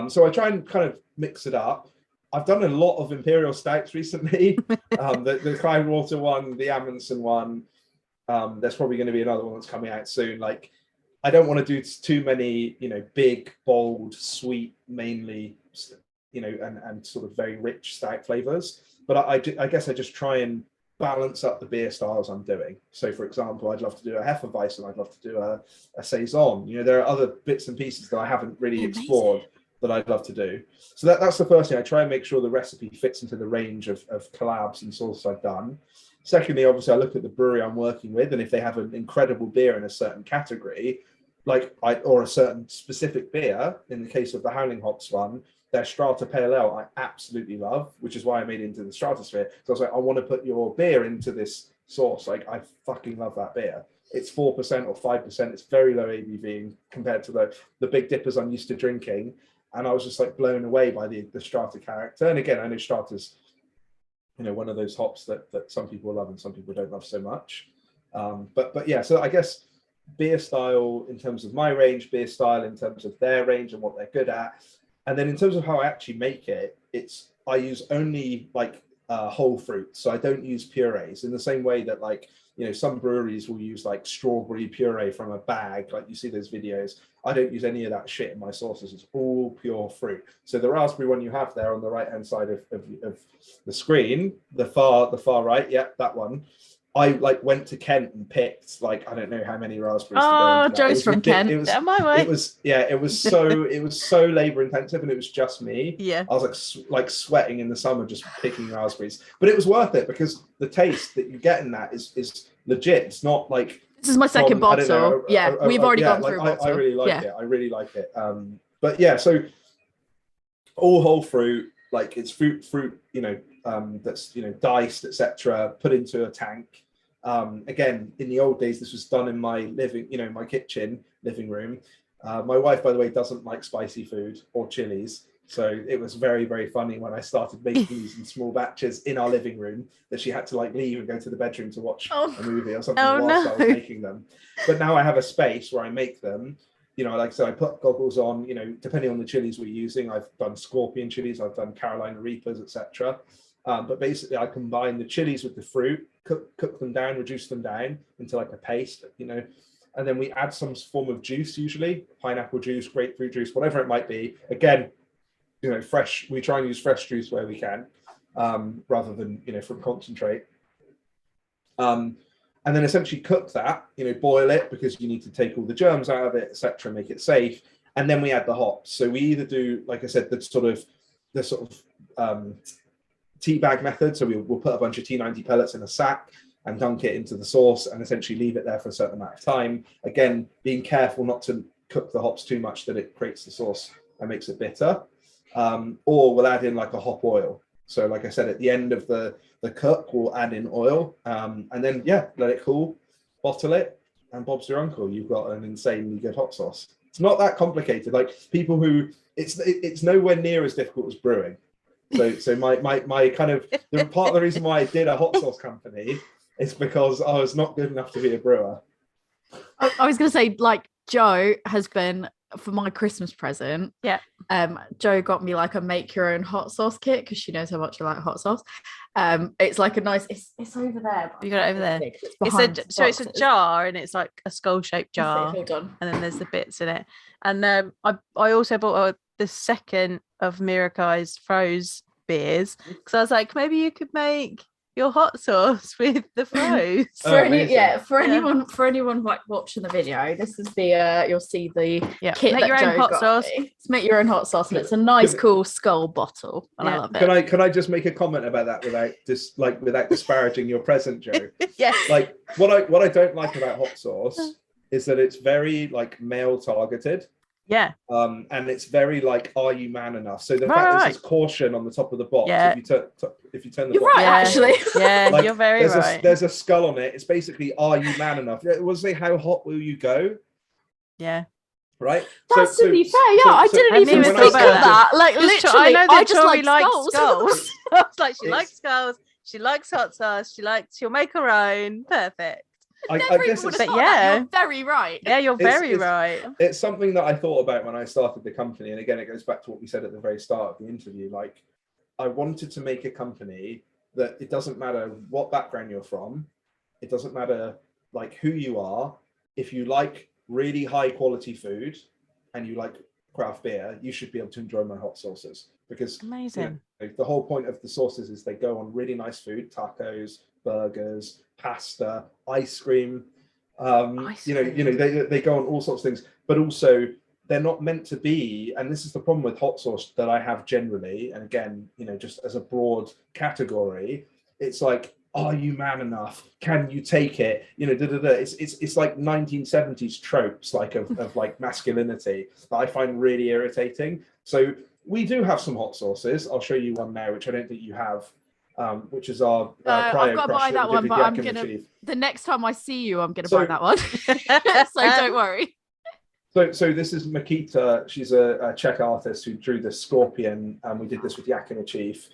So I try and kind of mix it up. I've done a lot of imperial stouts recently. The Cloudwater one, the Amundsen one. There's probably going to be another one that's coming out soon. Like, I don't want to do too many, you know, big, bold, sweet, mainly, you know, and sort of very rich stout flavors. But I guess I just try and balance up the beer styles I'm doing. So, for example, I'd love to do a Hefeweizen, I'd love to do a Saison. You know, there are other bits and pieces that I haven't really explored that I'd love to do. So that's the first thing. I try and make sure the recipe fits into the range of collabs and sauces I've done. Secondly, obviously, I look at the brewery I'm working with, and if they have an incredible beer in a certain category, or a certain specific beer, in the case of the Howling Hops one, their Strata Pale Ale I absolutely love, which is why I made it into the Stratosphere. So I was like, I want to put your beer into this sauce. Like, I fucking love that beer. It's 4% or 5%. It's very low ABV compared to the big dippers I'm used to drinking. And I was just like blown away by the Strata character. And again, I know Strata's, you know, one of those hops that some people love and some people don't love so much. But yeah, so I guess beer style in terms of my range, beer style in terms of their range and what they're good at. And then in terms of how I actually make it, I use only like whole fruit. So I don't use purees in the same way that, like, you know, some breweries will use like strawberry puree from a bag, like you see those videos. I don't use any of that shit in my sauces. It's all pure fruit. So the raspberry one you have there on the right hand side of the screen, the far right, yeah, that one. I like went to Kent and picked like, I don't know how many raspberries. Oh, Joe's from Kent. It was so labor intensive, and it was just me. Yeah, I was like sweating in the summer just picking raspberries, but it was worth it because the taste that you get in that is legit. It's not like, this is my second bottle. We've already gone through a bottle. I really like it. I really like it. But yeah, so all whole fruit, like it's fruit, you know, that's, you know, diced, etc., put into a tank. Again, in the old days, this was done in my my kitchen, living room. My wife, by the way, doesn't like spicy food or chilies. So it was very, very funny when I started making these in small batches in our living room that she had to like leave and go to the bedroom to watch a movie or something whilst I was making them. But now I have a space where I make them. You know, like I said, I put goggles on, you know, depending on the chilies we're using. I've done scorpion chilies, I've done Carolina Reapers, etc. But basically, I combine the chilies with the fruit, cook them down, reduce them down into like a paste, you know, and then we add some form of juice, usually pineapple juice, grapefruit juice, whatever it might be. Again, you know, fresh. We try and use fresh juice where we can, rather than, you know, from concentrate. And then essentially cook that, you know, boil it because you need to take all the germs out of it, etc., make it safe. And then we add the hops. So we either do, like I said, the sort of tea bag method. So we'll put a bunch of T90 pellets in a sack and dunk it into the sauce and essentially leave it there for a certain amount of time. Again, being careful not to cook the hops too much that it creates the sauce and makes it bitter. Or we'll add in like a hop oil. So like I said, at the end of the cook, we'll add in oil, and then let it cool, bottle it, and Bob's your uncle. You've got an insanely good hot sauce. It's not that complicated. Like people who it's nowhere near as difficult as brewing. So my kind of part of the reason why I did a hot sauce company is because I was not good enough to be a brewer. I was going to say, like, Joe has been, for my Christmas present, Joe got me like a make your own hot sauce kit because she knows how much I like hot sauce. It's like a nice, it's over there. You got it over there. It's a jar, and it's like a skull shaped jar. Hold on. And then there's the bits in it. And I also bought the second of Miracai's Froze beers because I was like, maybe you could make your hot sauce with the Froze. For anyone watching the video, this is the you'll see the kit make your own hot sauce. It's make your own hot sauce, and it's a nice cool skull bottle, and I love it. Can I just make a comment about that without disparaging your present, Joe? Yes. Like what I don't like about hot sauce is that it's very like male targeted. Yeah. And it's very like, are you man enough? So the Right, fact right. there's this caution on the top of the box, Yeah. if you turn the You're box, right, actually. Yeah, like, you're very right. There's a skull on it. It's basically, are you man enough? It will say, how hot will you go? Yeah. Right. That's to be fair. Yeah, I didn't even when think of started- that. Like literally, know I that just Tori like likes skulls. I was like, she It's- likes skulls. She likes hot sauce. She'll make her own. Perfect. I Never guess even would it's, have thought that. You're very right. Yeah, you're very it's- right. it's something that I thought about when I started the company. And again, it goes back to what we said at the very start of the interview. Like, I wanted to make a company that it doesn't matter what background you're from. It doesn't matter like who you are. If you like really high quality food and you like craft beer, you should be able to enjoy my hot sauces, because Amazing. the whole point of the sauces is they go on really nice food, tacos, burgers, pasta, ice cream. They go on all sorts of things, but also they're not meant to be, and this is the problem with hot sauce that I have generally, and again, just as a broad category, it's like, are you man enough? Can you take it? It's like 1970s tropes, like of like masculinity, that I find really irritating. So we do have some hot sauces. I'll show you one now, which I don't think you have, which is our I've got to buy that one, but I'm gonna. The next time I see you, I'm gonna buy that one. So don't worry. So this is Makita. She's a Czech artist who drew the scorpion, and we did this with Yakima Chief.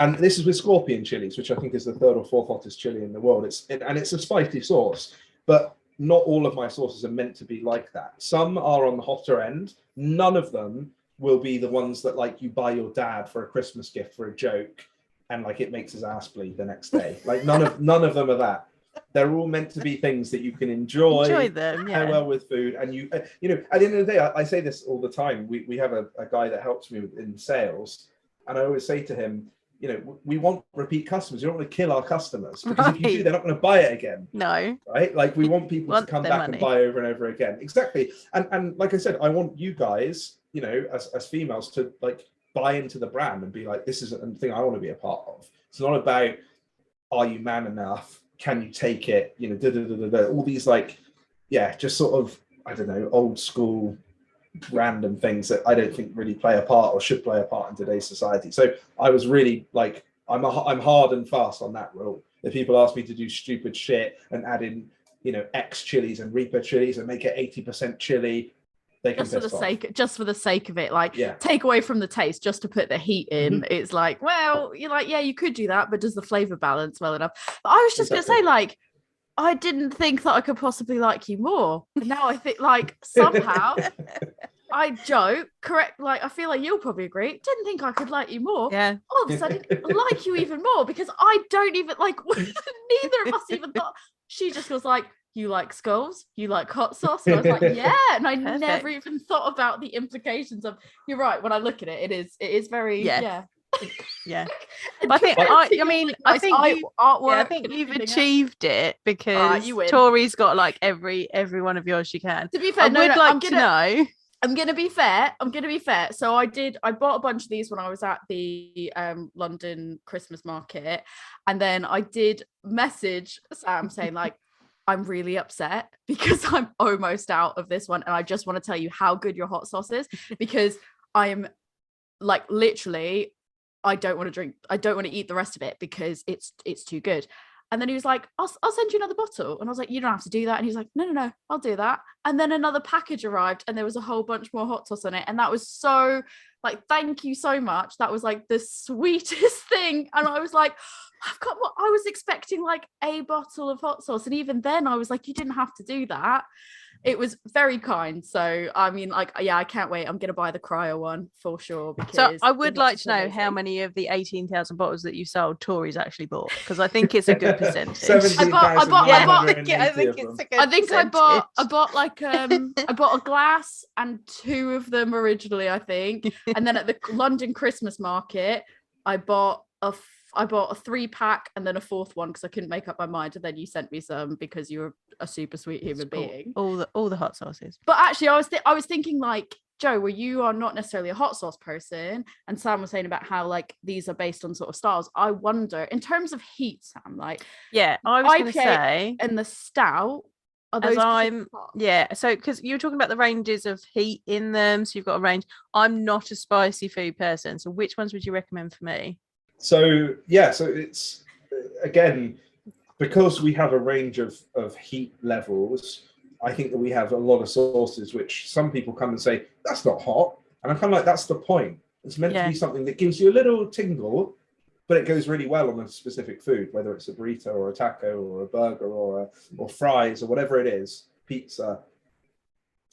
And this is with scorpion chilies, which I think is the third or fourth hottest chili in the world. It's a spicy sauce, but not all of my sauces are meant to be like that. Some are on the hotter end. None of them will be the ones that like you buy your dad for a Christmas gift for a joke, and like it makes his ass bleed the next day. Like none of them are that. They're all meant to be things that you can enjoy them, pair well with food. And at the end of the day, I say this all the time. We have a guy that helps me in sales, and I always say to him, we want repeat customers. You don't want to kill our customers, because if you do, they're not going to buy it again. No. Right? Like, we want people to come back and buy over and over again. Exactly. And like I said, I want you guys, as females, to like buy into the brand and be like, this is a thing I want to be a part of. It's not about, are you man enough? Can you take it? All these like, just sort of, I don't know, old school random things that I don't think really play a part or should play a part in today's society. So I was really like, I'm hard and fast on that rule. If people ask me to do stupid shit and add in, X chilies and Reaper chilies and make it 80% chili, they can just for the sake of it, like take away from the taste just to put the heat in. It's like, well, you're like, you could do that, but does the flavor balance well enough? But I was just gonna say, like, I didn't think that I could possibly like you more. And now I think, like, somehow I joke, correct, like, I feel like you'll probably agree. Didn't think I could like you more. Yeah. All of a sudden, like you even more, because I don't even, like, neither of us even thought. She just was like, you like skulls? You like hot sauce? And I was like, yeah. And I never even thought about the implications of, you're right, when I look at it, it is very, yeah. But I think I think you've achieved it, because Tori's got like every one of yours she can. To be fair, I'm gonna be fair. So I bought a bunch of these when I was at the London Christmas market, and then I did message Sam saying, like, I'm really upset because I'm almost out of this one, and I just want to tell you how good your hot sauce is, because I'm like, literally, I don't want to eat the rest of it because it's too good. And then he was like, I'll send you another bottle. And I was like, you don't have to do that. And he was like, no, I'll do that. And then another package arrived, and there was a whole bunch more hot sauce on it. And that was so, like, thank you so much. That was like the sweetest thing. And I was like, I was expecting like a bottle of hot sauce. And even then I was like, you didn't have to do that. It was very kind. So, I mean, like, I can't wait. I'm going to buy the cryo one for sure. Because so I would like to know how many of the 18,000 bottles that you sold Tori's actually bought, because I think it's a good percentage. I bought a glass and two of them originally, I think. And then at the London Christmas market, I bought a 3-pack and then a fourth one because I couldn't make up my mind, and then you sent me some because you were a super sweet human being. All the hot sauces. But actually, I was thinking, like, Joe, where you are not necessarily a hot sauce person, and Sam was saying about how, like, these are based on sort of styles. I wonder, in terms of heat, Sam, like, I was going to say, and the stout Are as those I'm specific parts? yeah, so because you were talking about the ranges of heat in them, so you've got a range. I'm not a spicy food person, so which ones would you recommend for me? So it's again, because we have a range of heat levels. I think that we have a lot of sauces which some people come and say that's not hot, and I'm kind of like, that's the point. It's meant to be something that gives you a little tingle, but it goes really well on a specific food, whether it's a burrito or a taco or a burger or fries or whatever it is, pizza.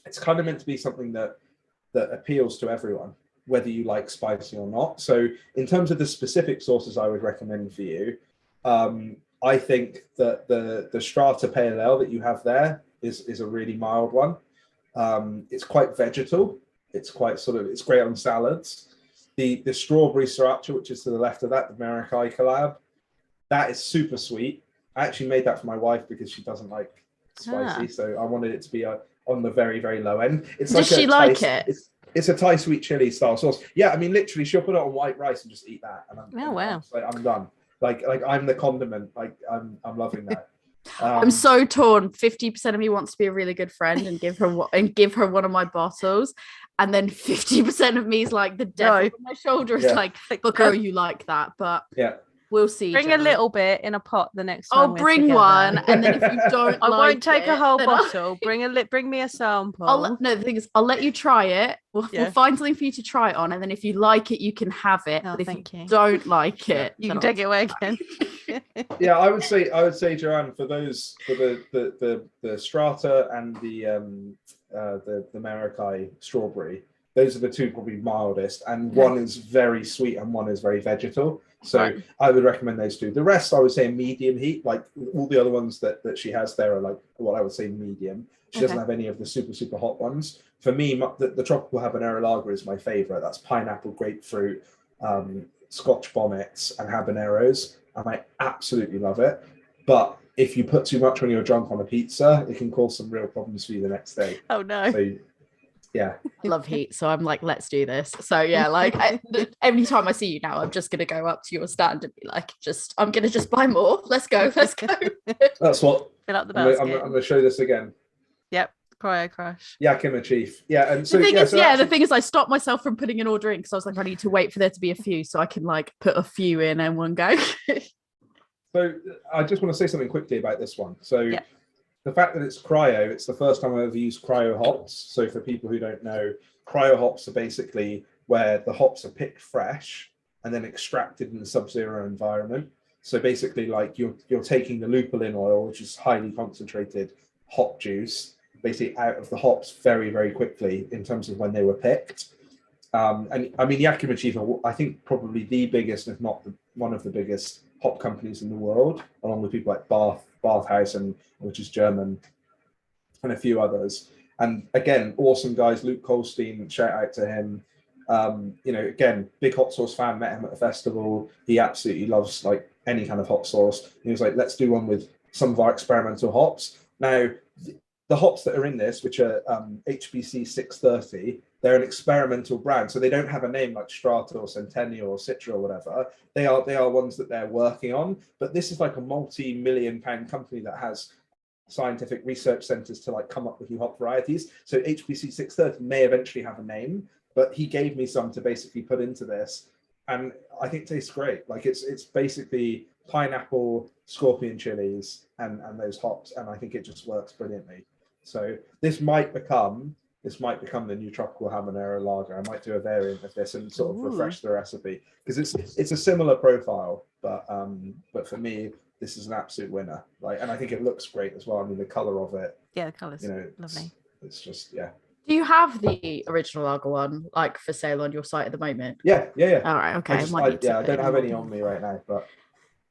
It's kind of meant to be something that appeals to everyone, whether you like spicy or not. So in terms of the specific sauces I would recommend for you, I think that the strata pale ale that you have there is a really mild one. It's quite vegetal. It's quite it's great on salads. The strawberry sriracha, which is to the left of that, the Maracay collab, that is super sweet. I actually made that for my wife because she doesn't like spicy, so I wanted it to be on the very, very low end. It's Does she like it? It's a Thai sweet chili style sauce. Yeah, I mean, literally, she'll put it on white rice and just eat that. And Wow. I'm done. Like I'm the condiment. Like I'm loving that. I'm so torn. 50% of me wants to be a really good friend and give her one of my bottles, and then 50% of me is like the devil on my shoulder is like, but girl, you like that, but we'll see. Bring a little bit in a pot the next time. I'll bring one, and then if you don't, I won't take a whole bottle. Bring me a sample. No, the thing is, I'll let you try it. We'll find something for you to try it on, and then if you like it, you can have it. Oh, but if thank you don't like it, you can take it away again. Yeah, I would say, Joanne, for the strata and the Maracay strawberry, those are the two probably mildest, and one is very sweet and one is very vegetal. So I would recommend those two. The rest, I would say medium heat. Like all the other ones that she has there are like what I would say medium. She doesn't have any of the super hot ones. For me, the tropical habanero lager is my favorite. That's pineapple, grapefruit, Scotch bonnets, and habaneros, and I absolutely love it. But if you put too much when you're drunk on a pizza, it can cause some real problems for you the next day. Oh no. So, yeah, I love heat, so I'm like, let's do this. So yeah, like every time I see you now, I'm just gonna go up to your stand and be like, I'm gonna just buy more. Let's go. That's what. Fill up the basket. I'm gonna show this again. Yep, Cryo Crush. Yakima Chief. Yeah, and so the thing is, I stopped myself from putting an order in because I was like, I need to wait for there to be a few so I can like put a few in one go. So I just want to say something quickly about this one. So the fact that it's cryo, it's the first time I've ever used cryo hops. So for people who don't know, cryo hops are basically where the hops are picked fresh and then extracted in a sub-zero environment. So basically, like you're taking the lupulin oil, which is highly concentrated hop juice, basically out of the hops very, very quickly in terms of when they were picked. And I mean, Yakima Chief are, I think, probably the biggest, if not one of the biggest hop companies in the world, along with people like Bathhausen, which is German, and a few others. And again, awesome guys. Luke Kolstein, shout out to him. Again, big hot sauce fan, met him at a festival. He absolutely loves like any kind of hot sauce. He was like, let's do one with some of our experimental hops. Now, the hops that are in this, which are HBC 630, they're an experimental brand. So they don't have a name like Strata or Centennial or Citra or whatever. They are ones that they're working on. But this is like a multi-million pound company that has scientific research centers to like come up with new hop varieties. So HBC 630 may eventually have a name, but he gave me some to basically put into this. And I think it tastes great. Like it's basically pineapple, scorpion chilies, and those hops. And I think it just works brilliantly. So this might become the new tropical habanero lager. I might do a variant of this and sort of refresh the recipe because it's a similar profile, but for me, this is an absolute winner. Like, and I think it looks great as well. I mean, the color of it. Yeah, the color's lovely. It's just Do you have the original lager one like for sale on your site at the moment? Yeah. All right, okay. I don't have any on me right now, but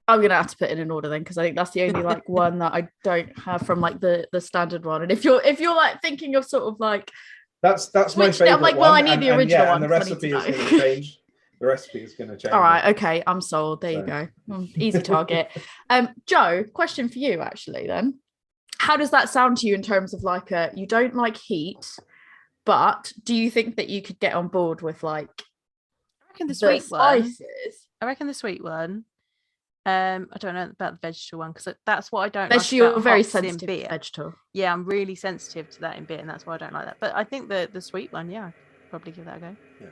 I'm gonna have to put in an order then because I think that's the only like one that I don't have from like the standard one. And if you're like thinking of sort of like that's my favorite. I'm like, well, I need the original one. And the recipe is going to change. The recipe is going to change. All right, okay, I'm sold. There you go. Easy target. Joe, question for you actually. Then, how does that sound to you in terms of like you don't like heat, but do you think that you could get on board with like I reckon the sweet spices? one. I reckon the sweet one. I don't know about the vegetable one because that's what I don't like Vegetable, about very hops in sensitive beer. vegetable. Yeah, I'm really sensitive to that in beer, and that's why I don't like that. But I think the sweet one, yeah, I'd probably give that a go. Yeah.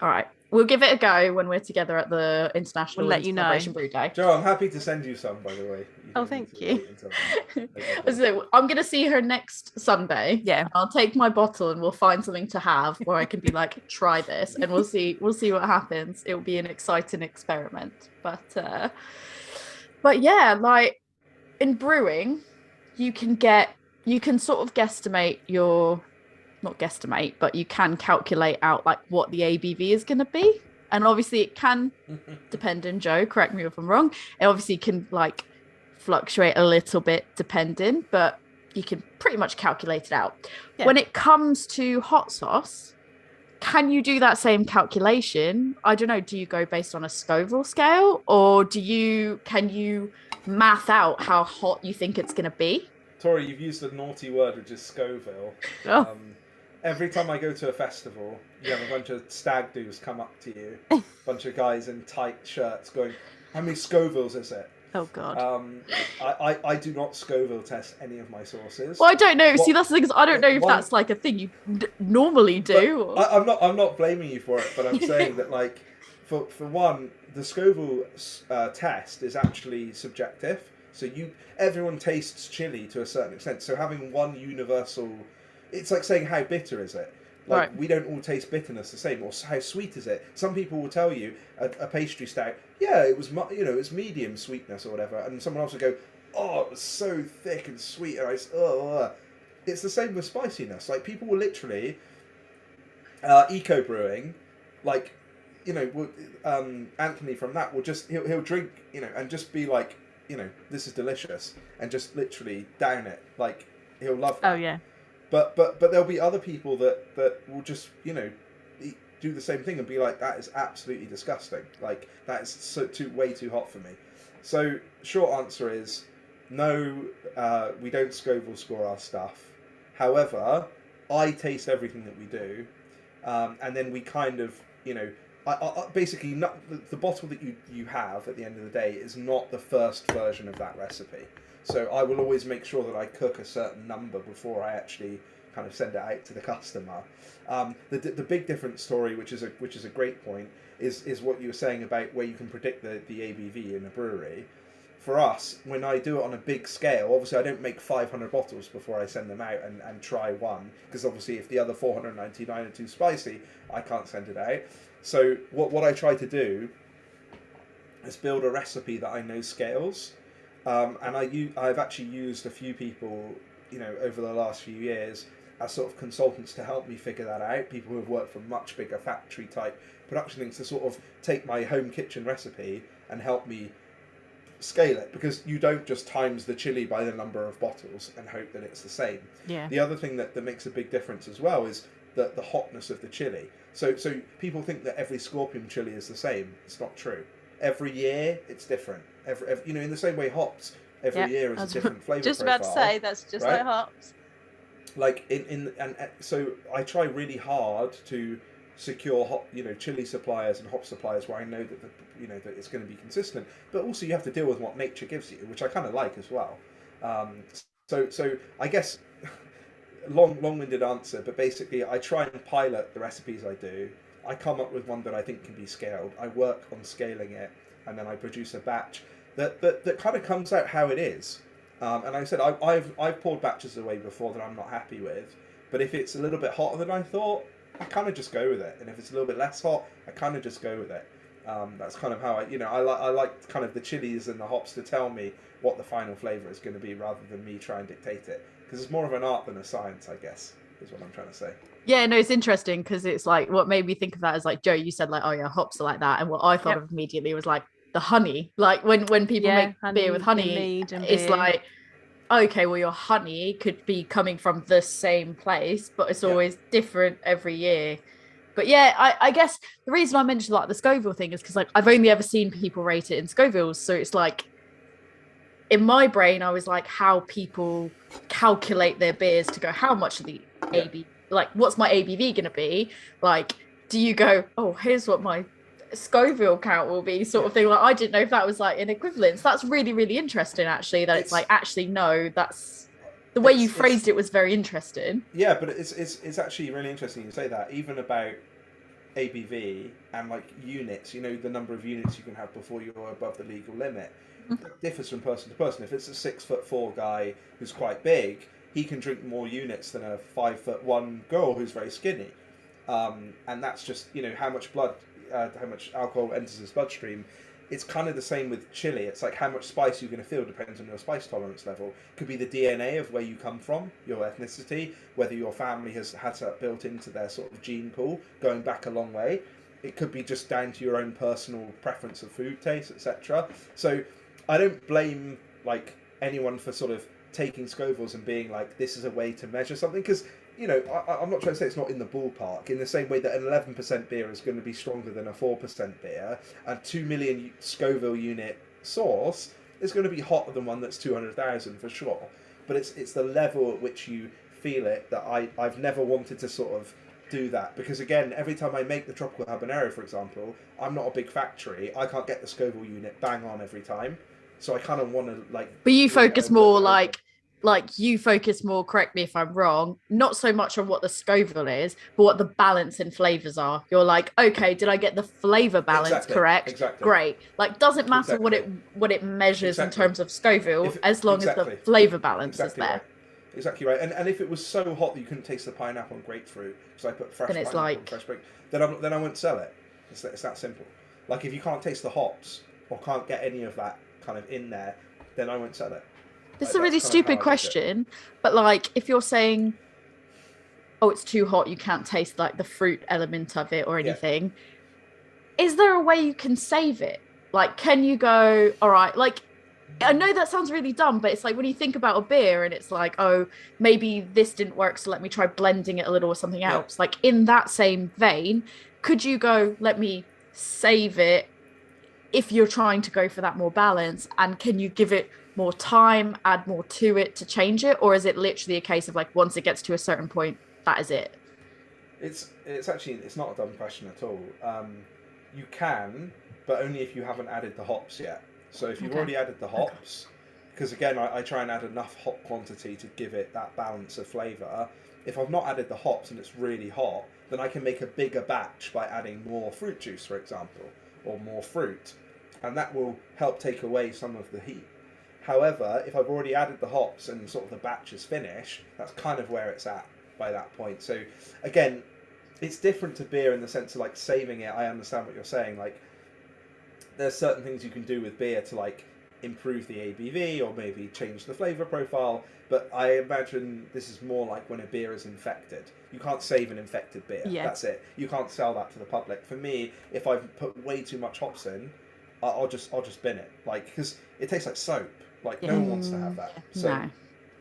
All right, we'll give it a go when we're together at the International We'll let you know. Celebration Brew Day. Joe, I'm happy to send you some, by the way. Thank you. So I'm gonna see her next Sunday. Yeah, I'll take my bottle and we'll find something to have where I can be like, try this, and we'll see what happens. It'll be an exciting experiment, but yeah, like in brewing, you can sort of guesstimate not guesstimate, but you can calculate out like what the ABV is going to be. And obviously it can depend on Joe, correct me if I'm wrong. It obviously can like fluctuate a little bit depending, but you can pretty much calculate it out. Yeah. When it comes to hot sauce, can you do that same calculation? I don't know. Do you go based on a Scoville scale, or can you math out how hot you think it's going to be? Tori, you've used a naughty word, which is Scoville. Oh. Every time I go to a festival, you have a bunch of stag doos come up to you, a bunch of guys in tight shirts going, how many Scovilles is it? Oh, God. I do not Scoville test any of my sauces. Well, I don't know. See, that's the thing, because I don't know if that's like a thing you normally do. I'm not blaming you for it, but I'm saying that, like, for one, the Scoville test is actually subjective. So everyone tastes chili to a certain extent. So having one universal, it's like saying how bitter is it? Like, right. We don't all taste bitterness the same, or how sweet is it? Some people will tell you a pastry stout, yeah, it was it's medium sweetness or whatever, and someone else will go, oh, it was so thick and sweet, and it's the same with spiciness. Like, people will literally eco brewing, like, Anthony from that will just he'll drink, and just be like, this is delicious, and just literally down it, like, he'll love that. Oh yeah. But there'll be other people that will just do the same thing and be like, that is absolutely disgusting. Like, that is way too hot for me. So short answer is no. We don't Scoville score our stuff. However, I taste everything that we do, and then we kind of I basically not the bottle that you have at the end of the day is not the first version of that recipe. So I will always make sure that I cook a certain number before I actually kind of send it out to the customer. The big difference, story, which is a great point, is what you were saying about where you can predict the ABV in a brewery. For us, when I do it on a big scale, obviously I don't make 500 bottles before I send them out and try one, because obviously if the other 499 are too spicy, I can't send it out. So what I try to do is build a recipe that I know scales. And I've actually used a few people, over the last few years as sort of consultants to help me figure that out. People who have worked for much bigger factory type production things to sort of take my home kitchen recipe and help me scale it, because you don't just times the chili by the number of bottles and hope that it's the same. Yeah. The other thing that makes a big difference as well is the hotness of the chili. So people think that every Scorpion chili is the same. It's not true. Every year it's different. Every in the same way hops every year is a different flavour just profile. about to say that's just right? like hops. Like so I try really hard to secure hop, chili suppliers and hop suppliers where I know that that it's going to be consistent. But also you have to deal with what nature gives you, which I kind of like as well. So I guess long-winded answer, but basically I try and pilot the recipes I do. I come up with one that I think can be scaled. I work on scaling it, and then I produce a batch that kind of comes out how it is. And like I said, I've poured batches away before that I'm not happy with, but if it's a little bit hotter than I thought, I kind of just go with it. And if it's a little bit less hot, I kind of just go with it. That's kind of how I like kind of the chilies and the hops to tell me what the final flavour is going to be, rather than me try and dictate it. Because it's more of an art than a science, I guess, is what I'm trying to say. Yeah, no, it's interesting, because it's like, what made me think of that is like, Joe, you said like, oh yeah, hops are like that, and what I thought of immediately was like the honey. Like when people make beer with honey, it's like, okay, well, your honey could be coming from the same place, but it's always different every year. But yeah, I guess the reason I mentioned like the Scoville thing is because like I've only ever seen people rate it in Scovilles, so it's like in my brain I was like, how people calculate their beers to go, how much of the ABV, like what's my ABV going to be? Like, do you go, oh, here's what my Scoville count will be sort of thing. Like I didn't know if that was like an equivalence. That's really, really interesting actually, that it's like, actually no, that's the way you phrased it was very interesting. Yeah, but it's actually really interesting you say that, even about ABV and like units, you know, the number of units you can have before you're above the legal limit. That differs from person to person. If it's a 6'4" guy who's quite big, he can drink more units than a 5'1" girl who's very skinny. And that's just, you know, how much alcohol enters his bloodstream. It's kind of the same with chili. It's like how much spice you're going to feel depends on your spice tolerance level. Could be the DNA of where you come from, your ethnicity, whether your family has had that built into their sort of gene pool going back a long way. It could be just down to your own personal preference of food taste, etc. So I don't blame like anyone for sort of taking Scovilles and being like, this is a way to measure something, because, you know, I'm not trying to say it's not in the ballpark, in the same way that an 11% beer is going to be stronger than a 4% beer, and 2 million Scoville unit sauce is going to be hotter than one that's 200,000 for sure. But it's the level at which you feel it that I've never wanted to sort of do that, because again, every time I make the tropical habanero, for example, I'm not a big factory. I can't get the Scoville unit bang on every time, so I kind of want to like. But you focus more like you focus more, correct me if I'm wrong, not so much on what the Scoville is, but what the balance in flavors are. You're like, okay, did I get the flavor balance correct? Exactly. Great. Like, doesn't matter what it measures in terms of Scoville, as long as the flavor balance is there. Right. Exactly right. And if it was so hot that you couldn't taste the pineapple and grapefruit, because I put fresh pineapple and fresh grapefruit, then I won't sell it. It's that simple. Like, if you can't taste the hops or can't get any of that kind of in there, then I won't sell it. This is a really stupid question, but like, if you're saying, oh, it's too hot, you can't taste like the fruit element of it or anything, is there a way you can save it? Like, can you go, all right, like, I know that sounds really dumb, but it's like when you think about a beer and it's like, oh, maybe this didn't work, so let me try blending it a little or something else. Like, in that same vein, could you go, let me save it if you're trying to go for that more balance, and can you give it more time, add more to it to change it, or is it literally a case of like, once it gets to a certain point, that is it? It's not a dumb question at all. You can, but only if you haven't added the hops yet. So if you've already added the hops, because again, I try and add enough hop quantity to give it that balance of flavour. If I've not added the hops and it's really hot, then I can make a bigger batch by adding more fruit juice, for example, or more fruit, and that will help take away some of the heat. However, if I've already added the hops and sort of the batch is finished, that's kind of where it's at by that point. So again, it's different to beer in the sense of like saving it. I understand what you're saying. Like, there's certain things you can do with beer to like improve the ABV or maybe change the flavour profile. But I imagine this is more like when a beer is infected. You can't save an infected beer. Yeah. That's it. You can't sell that to the public. For me, if I've put way too much hops in, I'll just bin it. Like, because it tastes like soap. Like, no one wants to have that. So, no.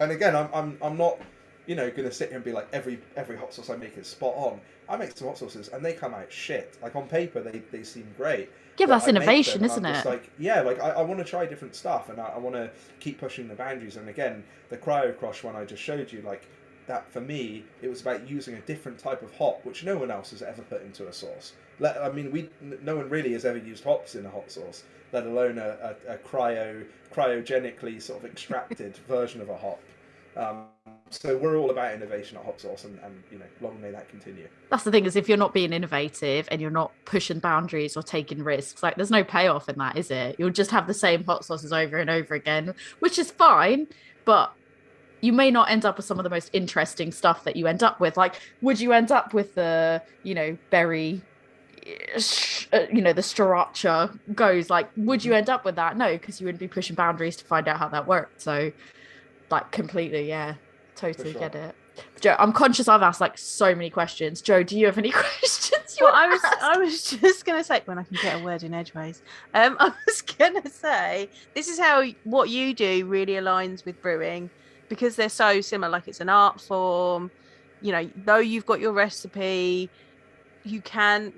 And again, I'm not, you know, going to sit here and be like, every hot sauce I make is spot on. I make some hot sauces and they come out shit. Like, on paper, they seem great. Yeah, that's innovation, isn't it? Like, yeah, like I want to try different stuff and I want to keep pushing the boundaries. And again, the cryo crush one I just showed you, like, that for me, it was about using a different type of hop, which no one else has ever put into a sauce. I mean, no one really has ever used hops in a hot sauce, let alone a cryogenically sort of extracted version of a hop. So we're all about innovation at Hopt Sauce, and you know, long may that continue. That's the thing, is if you're not being innovative and you're not pushing boundaries or taking risks, like, there's no payoff in that, is it? You'll just have the same hot sauces over and over again, which is fine, but you may not end up with some of the most interesting stuff that you end up with. Like, would you end up with the, you know, berry, you know, the sriracha goes, like, would you end up with that? No, because you wouldn't be pushing boundaries to find out how that worked. So, like, completely, yeah, totally get it. Joe, I'm conscious I've asked like so many questions. Joe, do you have any questions? I was just gonna say, when I can get a word in edgeways, I was gonna say, this is how what you do really aligns with brewing, because they're so similar. Like, it's an art form, you know, though you've got your recipe, you can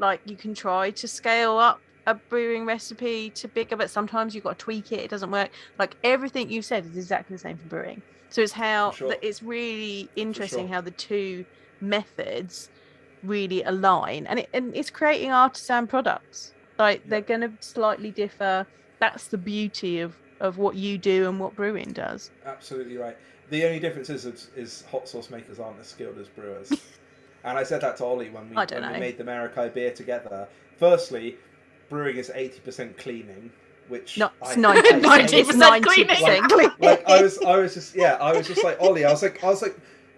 try to scale up a brewing recipe to bigger, but sometimes you've got to tweak it. It doesn't work. Like, everything you've said is exactly the same for brewing. So it's it's really interesting how the two methods really align, and it's creating artisan products. Like they're going to slightly differ. That's the beauty of what you do and what brewing does. Absolutely right. The only difference is hot sauce makers aren't as skilled as brewers. And I said that to Ollie when we made the Marikai beer together. Firstly, brewing is 80% cleaning, which No, I it's 90% cleaning. Like I was just like Ollie. I was like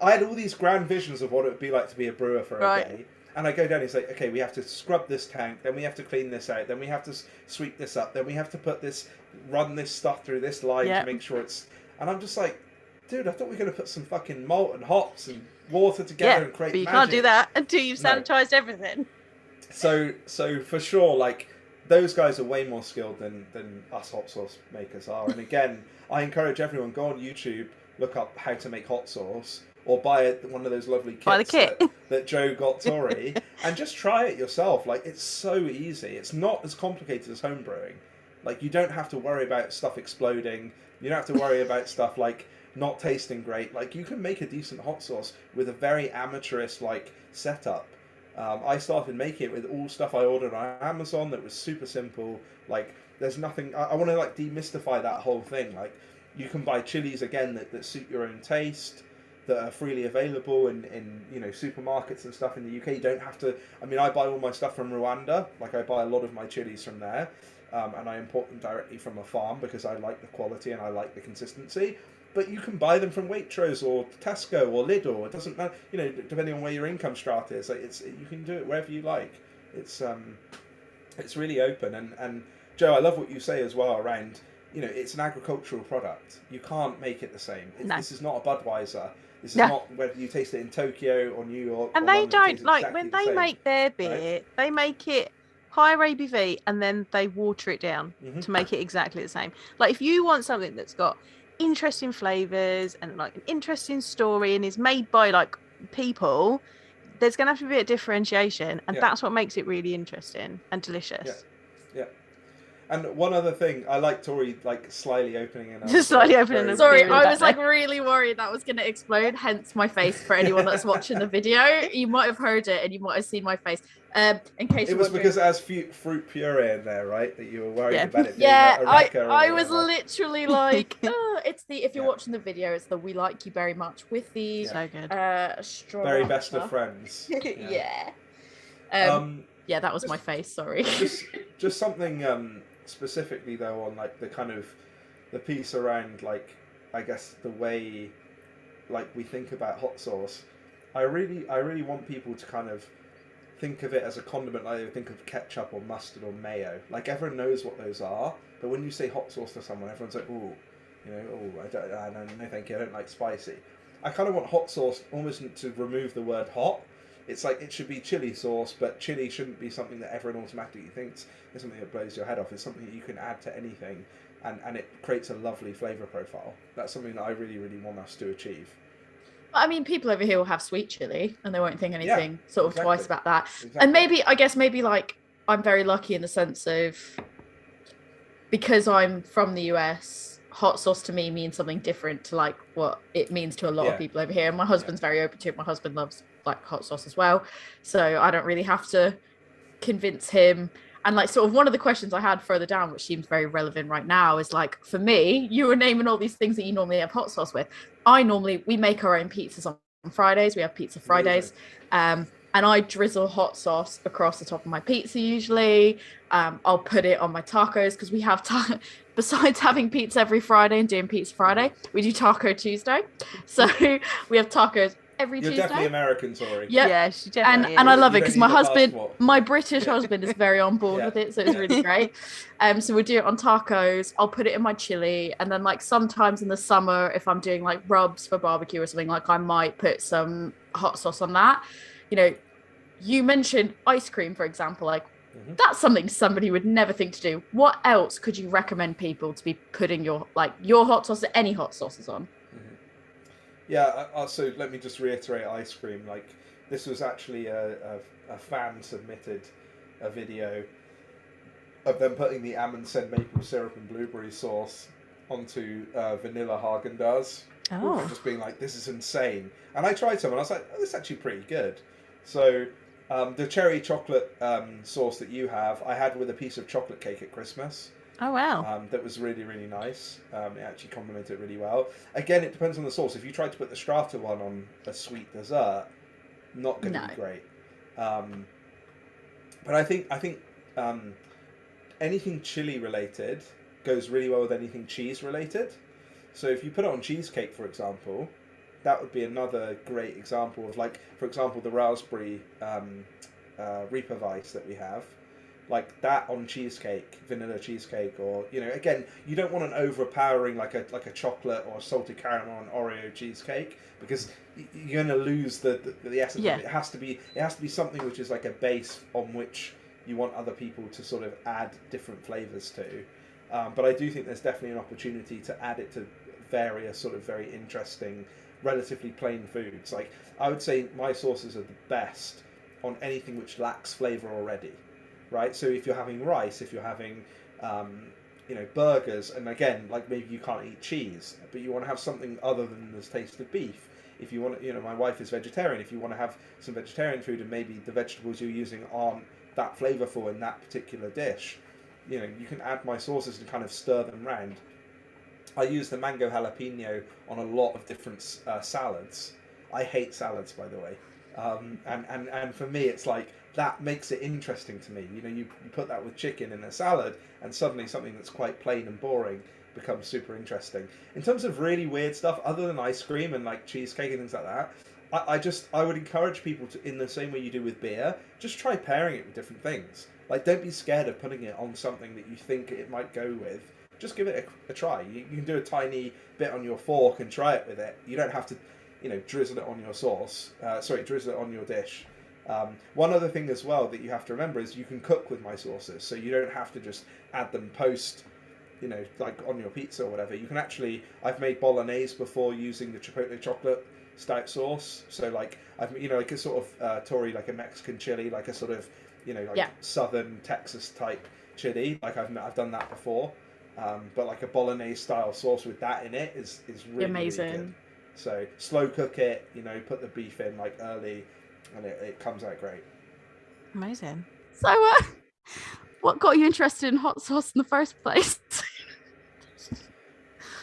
I had all these grand visions of what it would be like to be a brewer for a day. And I go down and it's like, okay, we have to scrub this tank, then we have to clean this out, then we have to sweep this up, then we have to run this stuff through this line to make sure it's... And I'm just like, dude, I thought we were going to put some fucking malt and hops and water together and create but you magic. can't do that until you've sanitized everything. So for sure, like, those guys are way more skilled than us hot sauce makers are. And again, I encourage everyone, go on YouTube, look up how to make hot sauce, or buy one of those lovely kits that Joe got Tori, and just try it yourself. Like, it's so easy. It's not as complicated as home brewing. Like, you don't have to worry about stuff exploding. You don't have to worry about stuff like not tasting great. Like, you can make a decent hot sauce with a very amateurish like setup. I started making it with all stuff I ordered on Amazon that was super simple. Like, there's nothing... I want to like demystify that whole thing. Like, you can buy chilies again that suit your own taste, that are freely available in supermarkets and stuff in the UK. You don't have to... I mean, I buy all my stuff from Rwanda. Like, I buy a lot of my chilies from there. And I import them directly from a farm because I like the quality and I like the consistency. But you can buy them from Waitrose or Tesco or Lidl. It doesn't matter, depending on where your income strata is. Like, you can do it wherever you like. It's really open. And Joe, I love what you say as well around, it's an agricultural product. You can't make it the same. This is not a Budweiser. This is not whether you taste it in Tokyo or New York. And they don't, like, when they make their beer, they make it higher ABV and then they water it down to make it exactly the same. Like, if you want something that's got interesting flavors and like an interesting story and is made by like people, there's going to have to be a differentiation, and that's what makes it really interesting and delicious. Yeah. And one other thing, I like Tori like slightly opening it. Just slightly opening it. Sorry, I was like really worried that was going to explode, hence my face for anyone that's watching the video. You might have heard it and you might have seen my face. In case it was because it has fruit puree in there, right? That you were worried about it. I was literally like, it's the, if you're watching the video, it's the "We like you very much" with the so good. straw. Very best of friends. Yeah, that was my face. Sorry. Just something specifically though on like the piece around like, I guess the way like we think about hot sauce. I really want people to kind of think of it as a condiment, like they think of ketchup or mustard or mayo. Like, everyone knows what those are, but when you say hot sauce to someone, everyone's like, ooh, no thank you, I don't like spicy. I kind of want hot sauce almost to remove the word hot. It's like, it should be chili sauce, but chili shouldn't be something that everyone automatically thinks is something that blows your head off. It's something that you can add to anything, and it creates a lovely flavour profile. That's something that I really, really want us to achieve. I mean, people over here will have sweet chili and they won't think anything twice about that. Exactly. And maybe like I'm very lucky in the sense of, because I'm from the US, hot sauce to me means something different to like what it means to a lot of people over here. And my husband's very open to it. My husband loves like hot sauce as well. So I don't really have to convince him. And like sort of one of the questions I had further down, which seems very relevant right now, is like, for me, you were naming all these things that you normally have hot sauce with. We make our own pizzas on Fridays. We have pizza Fridays. And I drizzle hot sauce across the top of my pizza usually. I'll put it on my tacos because we have, besides having pizza every Friday and doing Pizza Friday, we do Taco Tuesday. So we have tacos every Tuesday. You're definitely American, Tori. Yep. Yeah, she definitely is. And I love it because my British husband is very on board with it, so it's really great. So we do it on tacos. I'll put it in my chili, and then like sometimes in the summer, if I'm doing like rubs for barbecue or something, like I might put some hot sauce on that. You mentioned ice cream, for example, like that's something somebody would never think to do. What else could you recommend people to be putting your hot sauce or any hot sauces on? Yeah, so let me just reiterate ice cream. Like, this was actually a fan submitted a video of them putting the Amundsen maple syrup and blueberry sauce onto vanilla Haagen-Dazs. And just being like, this is insane. And I tried some and I was like, oh, this is actually pretty good. So The cherry chocolate sauce that you have, I had with a piece of chocolate cake at Christmas. Oh wow. That was really, really nice. It actually complemented it really well. Again, it depends on the sauce. If you tried to put the strata one on a sweet dessert, not going to be great. But I think anything chili related goes really well with anything cheese related. So if you put it on cheesecake, for example, that would be another great example of, like, for example, the raspberry Reaper Vice that we have. Like that on cheesecake, vanilla cheesecake, or, you know, again, you don't want an overpowering like a chocolate or salted caramel and Oreo cheesecake, because you're going to lose the essence. Yeah. Of it. It has to be something which is like a base on which you want other people to sort of add different flavors to. But I do think there's definitely an opportunity to add it to various sort of very interesting, relatively plain foods. Like, I would say my sauces are the best on anything which lacks flavor already. Right, so if you're having rice, if you're having, you know, burgers, and again, like maybe you can't eat cheese, but you want to have something other than the taste of beef. If you want to, you know, my wife is vegetarian. If you want to have some vegetarian food and maybe the vegetables you're using aren't that flavorful in that particular dish, you know, you can add my sauces and kind of stir them round. I use the mango jalapeno on a lot of different salads. I hate salads, by the way. And for me, it's like, that makes it interesting to me. You know, you put that with chicken in a salad, and suddenly something that's quite plain and boring becomes super interesting. In terms of really weird stuff, other than ice cream and like cheesecake and things like that, I would encourage people to, in the same way you do with beer, just try pairing it with different things. Like, don't be scared of putting it on something that you think it might go with. Just give it a try. You can do a tiny bit on your fork and try it with it. You don't have to, you know, drizzle it on your sauce. Drizzle it on your dish. One other thing as well that you have to remember is you can cook with my sauces, so you don't have to just add them post, you know, like on your pizza or whatever. You can actually, I've made bolognese before using the chipotle chocolate stout sauce. So like, I've, you know, like a sort of Tori, like a Mexican chili, like a sort of, you know, like southern Texas type chili. Like I've done that before, but like a bolognese style sauce with that in it is really amazing. Really good. So slow cook it, you know, put the beef in like early, and it comes out great. Amazing. So, what got you interested in hot sauce in the first place?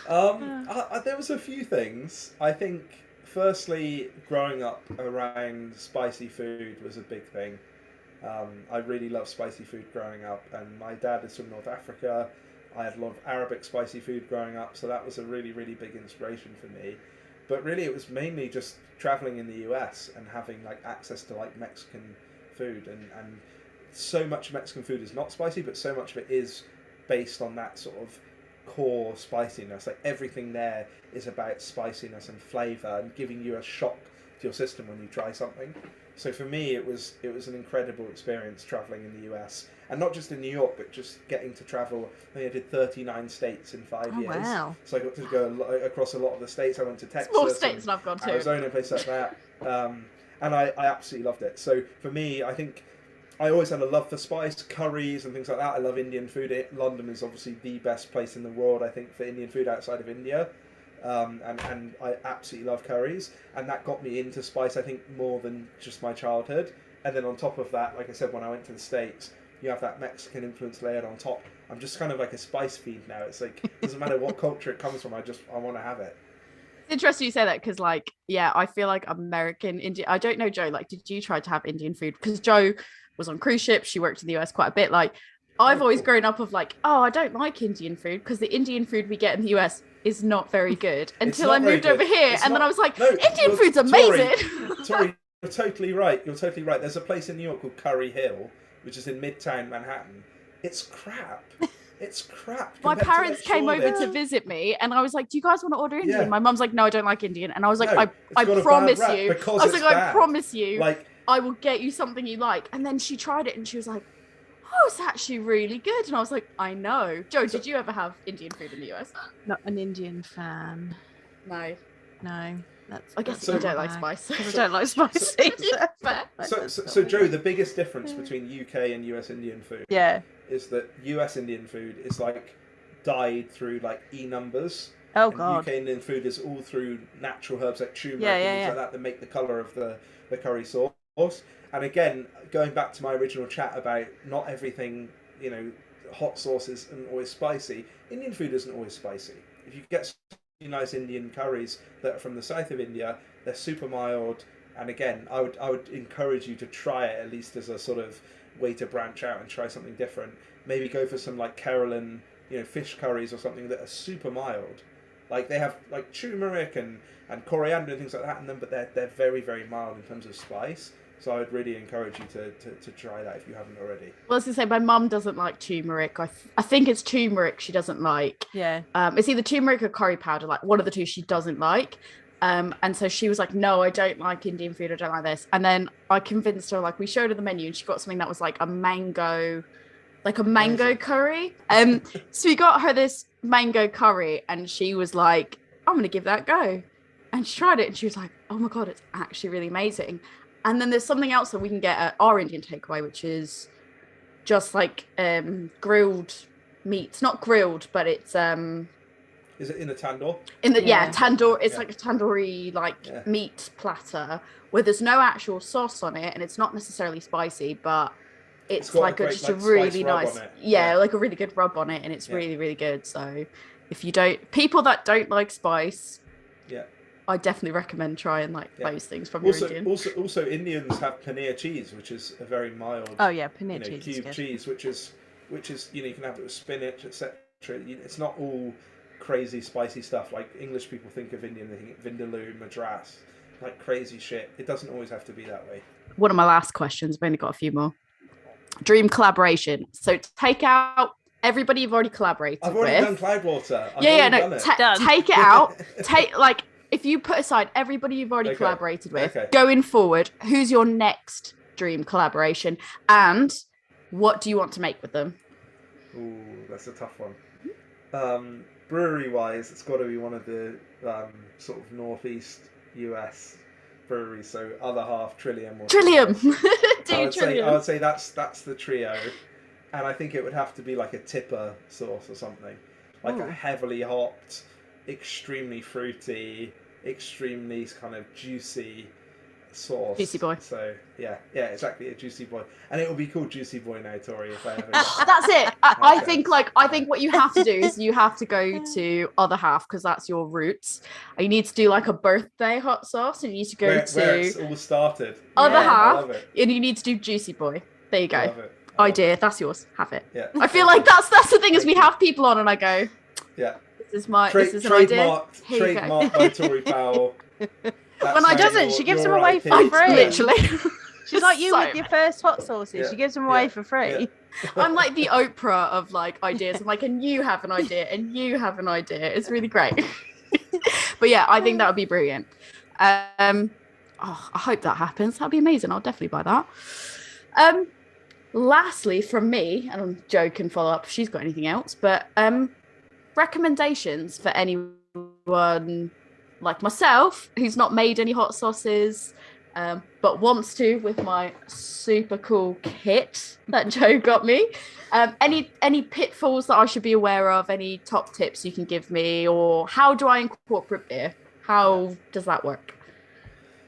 There was a few things. I think, firstly, growing up around spicy food was a big thing. I really loved spicy food growing up, and my dad is from North Africa. I had a lot of Arabic spicy food growing up, so that was a really, really big inspiration for me. But really, it was mainly just traveling in the US and having like access to like Mexican food, and so much Mexican food is not spicy, but so much of it is based on that sort of core spiciness. Like everything there is about spiciness and flavor and giving you a shock to your system when you try something. So for me, it was an incredible experience traveling in the US, and not just in New York, but just getting to travel. I think I did 39 states in 5 years. Wow. So I got to go across a lot of the states. I went to Texas, More states than I've gone to. Arizona, places like that, and I absolutely loved it. So for me, I think I always had a love for spice, curries, and things like that. I love Indian food. London is obviously the best place in the world, I think, for Indian food outside of India. And I absolutely love curries, and that got me into spice, I think, more than just my childhood. And then on top of that, like I said, when I went to the States, you have that Mexican influence layered on top. I'm just kind of like a spice fiend now. It's like, it doesn't matter what culture it comes from, I want to have it. It's interesting you say that, because like, yeah, I feel like American Indian, I don't know, Joe, like, did you try to have Indian food? Because Joe was on cruise ships, she worked in the US quite a bit. Like, I've always grown up of like, oh, I don't like Indian food because the Indian food we get in the US is not very good, until I moved over here, and then I was like, no, Indian food's amazing. Tori, you're totally right. There's a place in New York called Curry Hill, which is in Midtown Manhattan. It's crap. It's crap. My parents came over to visit me, and I was like, do you guys want to order Indian? Yeah. My mum's like, no, I don't like Indian. And I was like, no, I promise you. I was like, bad. I promise you, like, I will get you something you like. And then she tried it, and she was like, oh, it's actually really good. And I was like, I know. Joe, did you ever have Indian food in the US? Not an Indian fan. No. That's I guess you don't like spice. I don't like spice either. So Joe, the biggest difference between UK and US Indian food is that US Indian food is like dyed through like E numbers. Oh, and God. UK Indian food is all through natural herbs like turmeric and things like that make the colour of the curry sauce. And again, going back to my original chat about not everything, hot sauce isn't always spicy. Indian food isn't always spicy. If you get nice Indian curries that are from the south of India, they're super mild. And again, I would encourage you to try it, at least as a sort of way to branch out and try something different. Maybe go for some like Kerala, fish curries or something that are super mild. Like they have like turmeric and coriander and things like that in them, but they're very, very mild in terms of spice. So I would really encourage you to try that if you haven't already. Well, as I say, my mum doesn't like turmeric. I think it's turmeric she doesn't like. Yeah. It's either turmeric or curry powder, like one of the two she doesn't like. And so she was like, no, I don't like Indian food. I don't like this. And then I convinced her, like we showed her the menu and she got something that was like a mango curry. So we got her this mango curry and she was like, I'm going to give that a go. And she tried it and she was like, oh my God, it's actually really amazing. And then there's something else that we can get at our Indian takeaway, which is just like grilled meats. Not grilled, but it's Is it in a tandoor? Tandoor. It's like a tandoori meat platter where there's no actual sauce on it and it's not necessarily spicy, but it's like just a really nice, like a really good rub on it, and it's really, really good. So if you people that don't like spice, I definitely recommend trying those things from your Indian. Also, Indians have paneer cheese, which is a very mild. Oh yeah, paneer cheese. Cube cheese, which is you can have it with spinach, etc. It's not all crazy spicy stuff like English people think of Indian. They think vindaloo, madras, like crazy shit. It doesn't always have to be that way. One of my last questions. I've only got a few more. Dream collaboration. So take out everybody you've already collaborated with. I've already done Cloudwater. Take it out. If you put aside everybody you've already collaborated with, going forward, who's your next dream collaboration and what do you want to make with them? Ooh, that's a tough one. Brewery wise, it's got to be one of the sort of northeast US breweries, so other half Trillium. I would say that's the trio, and I think it would have to be like a tipper sauce or something, like a heavily hopped, extremely fruity, extremely kind of juicy sauce. Juicy boy. So yeah, exactly, a juicy boy, and it will be called Juicy Boy now, Tori. If I ever. That's it. I think what you have to do is you have to go to other half because that's your roots. You need to do like a birthday hot sauce, and you need to go where it's all started. Other half, and you need to do Juicy Boy. There you go. I love it. Idea. That's yours. Have it. Yeah. I feel like that's the thing is we have people on, and I go. Yeah. This is an idea. Trademark by Tori Powell. When I doesn't, she gives them away for free. Literally. She's like you with your first hot sauces. She gives them away for free. I'm like the Oprah of like ideas. I'm like, and you have an idea, and you have an idea. It's really great. But yeah, I think that would be brilliant. I hope that happens. That'd be amazing. I'll definitely buy that. Lastly, from me, and Jo can follow up if she's got anything else, but recommendations for anyone like myself who's not made any hot sauces but wants to with my super cool kit that Jo got me. Any pitfalls that I should be aware of, any top tips you can give me, or how do I incorporate beer? How does that work?